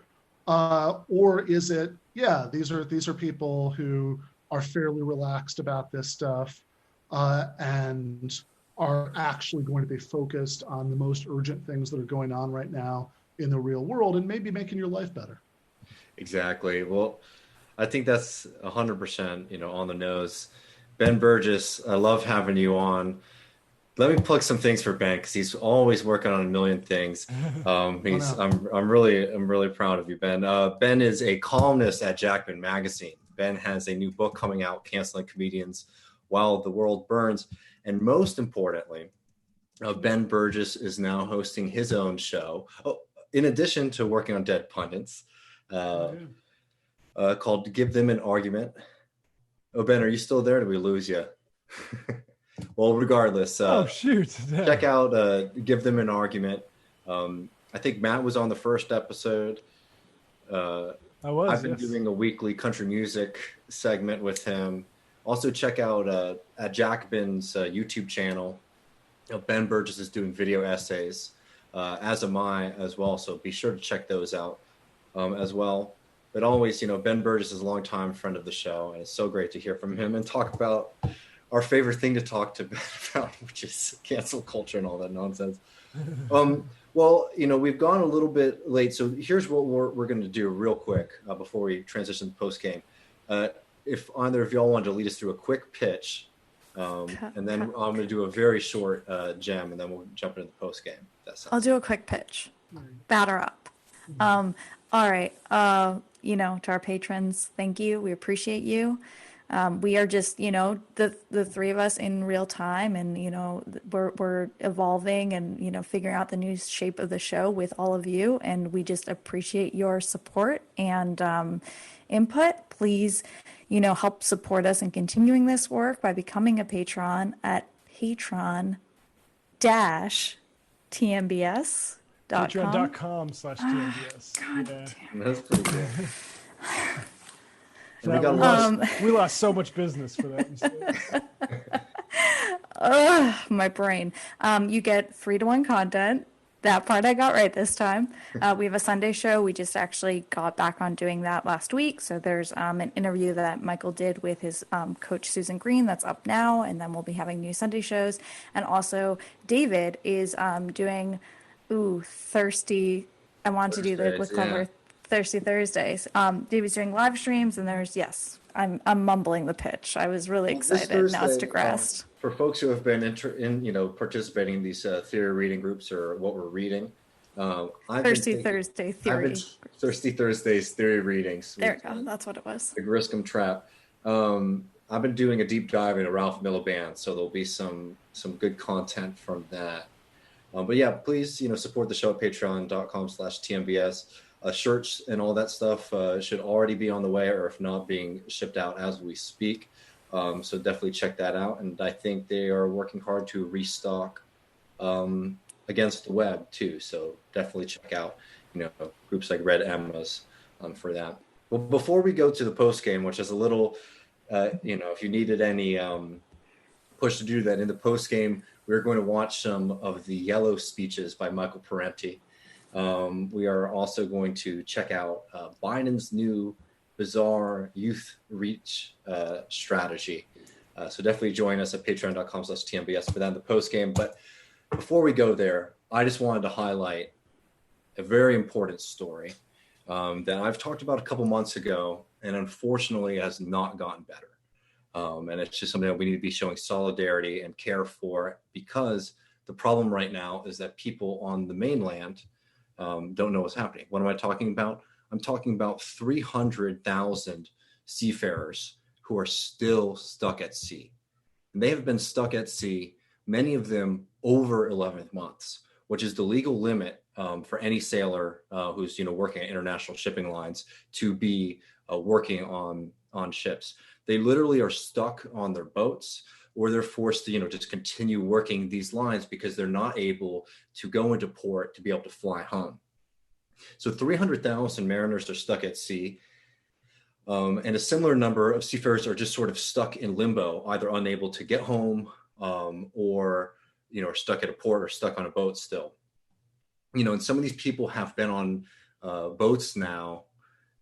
Or is it, these are people who are fairly relaxed about this stuff and are actually going to be focused on the most urgent things that are going on right now in the real world, and maybe making your life better. Exactly. Well, I think that's 100%, on the nose. Ben Burgis, I love having you on. Let me plug some things for Ben, because he's always working on a million things. I'm really proud of you, Ben. Ben is a columnist at Jackman Magazine. Ben has a new book coming out, Canceling Comedians While the World Burns. And most importantly, Ben Burgis is now hosting his own show, in addition to working on Dead Pundits, called Give Them an Argument. Oh, Ben, are you still there? Did we lose you? Well, regardless, check out Give Them an Argument. I think Matt was on the first episode. I've been doing a weekly country music segment with him. Also, check out at Jacobin's YouTube channel. Ben Burgis is doing video essays, as am I as well. So be sure to check those out as well. But always, Ben Burgis is a longtime friend of the show, and it's so great to hear from him and talk about our favorite thing to talk to Ben about, which is cancel culture and all that nonsense. Well, we've gone a little bit late, so here's what we're going to do real quick before we transition to post game. If either of y'all wanted to lead us through a quick pitch, and then I'm going to do a very short gem, and then we'll jump into the post game. I'll do a quick pitch. Batter up. All right. To our patrons, thank you. We appreciate you. We are just, the three of us in real time, and, we're evolving and, figuring out the new shape of the show with all of you. And we just appreciate your support and input. Please, help support us in continuing this work by becoming a patron at patron-tmbs.com. Patreon.com/TMBS. That's pretty good. We lost so much business for that mistake. My brain. You get 3-to-1 content. That part I got right this time. We have a Sunday show. We just actually got back on doing that last week. So there's an interview that Michael did with his coach, Susan Green, that's up now. And then we'll be having new Sunday shows. And also David is doing, Thirsty. I wanted to do the with Clever Thirsty Thursdays. David's doing live streams, and there's, I'm mumbling the pitch. I was really excited. Now it's digressed. For folks who have been participating in these theory reading groups or what we're reading, Thursday theory. Thirsty Thursdays theory readings. There we go. That's what it was. The Griscom Trap. I've been doing a deep dive into Ralph Miliband, so there'll be some good content from that. But yeah, please, support the show at patreon.com/TMBS. Shirts and all that stuff should already be on the way, or if not, being shipped out as we speak. So definitely check that out. And I think they are working hard to restock against the web too. So definitely check out, groups like Red Emma's for that. Well, before we go to the post game, which is a little, if you needed any push to do that in the post game, we're going to watch some of the Yellow speeches by Michael Parenti. We are also going to check out Biden's new bizarre youth reach strategy. So definitely join us at patreon.com/TMBS for that in the post game. But before we go there, I just wanted to highlight a very important story that I've talked about a couple months ago, and unfortunately has not gotten better. And it's just something that we need to be showing solidarity and care for, because the problem right now is that people on the mainland don't know what's happening. What am I talking about? I'm talking about 300,000 seafarers who are still stuck at sea. And they have been stuck at sea, many of them over 11 months, which is the legal limit for any sailor who's working at international shipping lines to be working on ships. They literally are stuck on their boats, or they're forced to just continue working these lines because they're not able to go into port to be able to fly home. So 300,000 mariners are stuck at sea, and a similar number of seafarers are just sort of stuck in limbo, either unable to get home or are stuck at a port or stuck on a boat still. And some of these people have been on boats now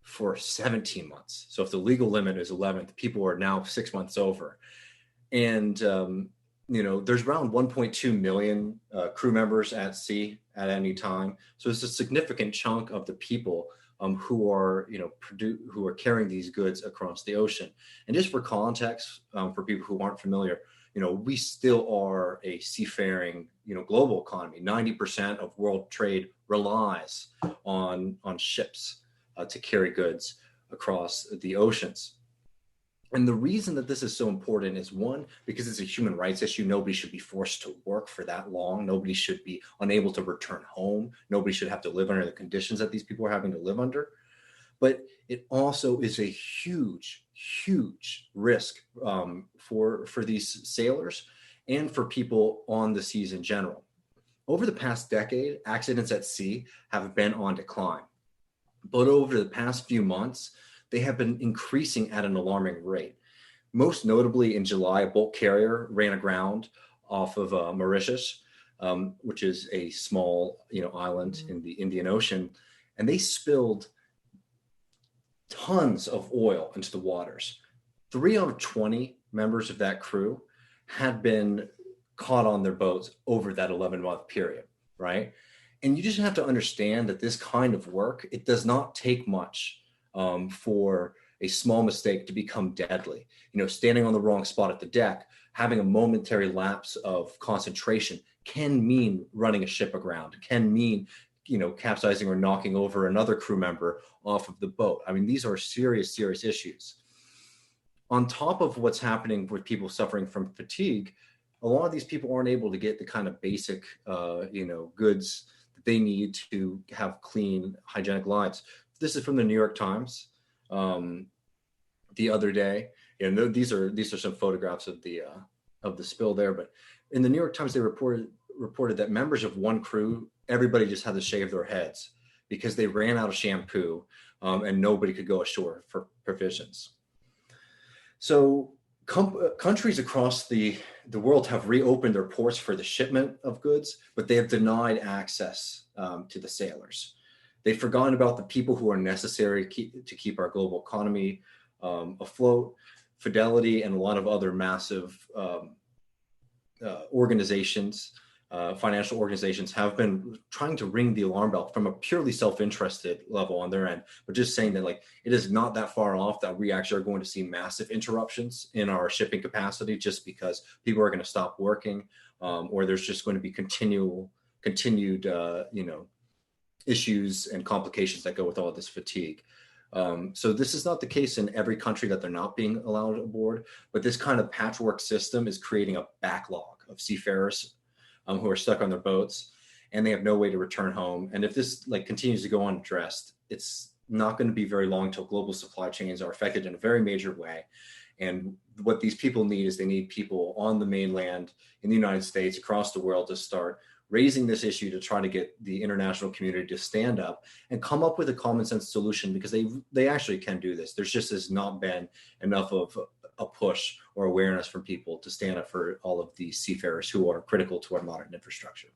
for 17 months. So if the legal limit is 11, the people are now 6 months over. And, there's around 1.2 million crew members at sea at any time. So it's a significant chunk of the people who are, who are carrying these goods across the ocean. And just for context, for people who aren't familiar, we still are a seafaring, global economy. 90% of world trade relies on ships to carry goods across the oceans. And the reason that this is so important is, one, because it's a human rights issue. Nobody should be forced to work for that long. Nobody should be unable to return home. Nobody should have to live under the conditions that these people are having to live under. But it also is a huge, huge risk for these sailors and for people on the seas in general. Over the past decade, accidents at sea have been on decline. But over the past few months, they have been increasing at an alarming rate. Most notably in July, a bulk carrier ran aground off of Mauritius, which is a small island in the Indian Ocean, and they spilled tons of oil into the waters. 3 out of 20 members of that crew had been caught on their boats over that 11-month period, right? And you just have to understand that this kind of work, it does not take much for a small mistake to become deadly. Standing on the wrong spot at the deck, having a momentary lapse of concentration can mean running a ship aground, can mean, capsizing or knocking over another crew member off of the boat. I mean, these are serious, serious issues. On top of what's happening with people suffering from fatigue, a lot of these people aren't able to get the kind of basic, goods that they need to have clean, hygienic lives. This is from the New York Times the other day. And these are some photographs of the spill there. But in the New York Times, they reported that members of one crew, everybody just had to shave their heads because they ran out of shampoo and nobody could go ashore for provisions. So countries across the world have reopened their ports for the shipment of goods, but they have denied access to the sailors. They've forgotten about the people who are necessary to keep our global economy afloat. Fidelity and a lot of other massive organizations financial organizations have been trying to ring the alarm bell from a purely self-interested level on their end, but just saying that like it is not that far off that we actually are going to see massive interruptions in our shipping capacity just because people are going to stop working, or there's just going to be continued issues and complications that go with all of this fatigue. So this is not the case in every country that they're not being allowed aboard, but this kind of patchwork system is creating a backlog of seafarers who are stuck on their boats and they have no way to return home. And if this like continues to go unaddressed, it's not going to be very long till global supply chains are affected in a very major way. And what these people need is they need people on the mainland in the United States, across the world, to start raising this issue to try to get the international community to stand up and come up with a common sense solution, because they actually can do this. There's just has not been enough of a push or awareness from people to stand up for all of these seafarers who are critical to our modern infrastructure.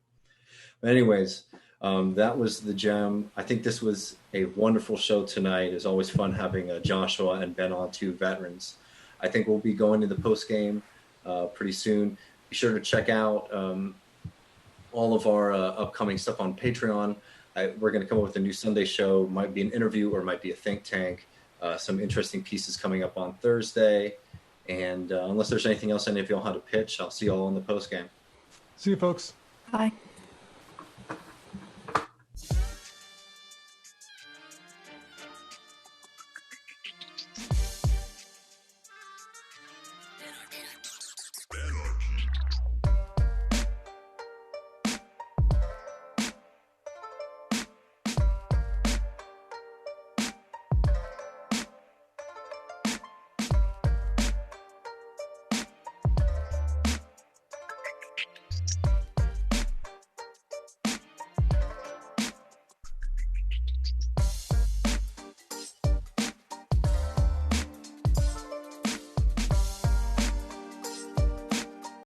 But anyways, that was the gem. I think this was a wonderful show tonight. It's always fun having Joshua and Ben on, two veterans. I think we'll be going to the post game pretty soon. Be sure to check out all of our upcoming stuff on Patreon. We're going to come up with a new Sunday show. Might be an interview or might be a think tank. Some interesting pieces coming up on Thursday. And unless there's anything else any of y'all had to pitch, I'll see y'all on the post game. See you, folks. Bye.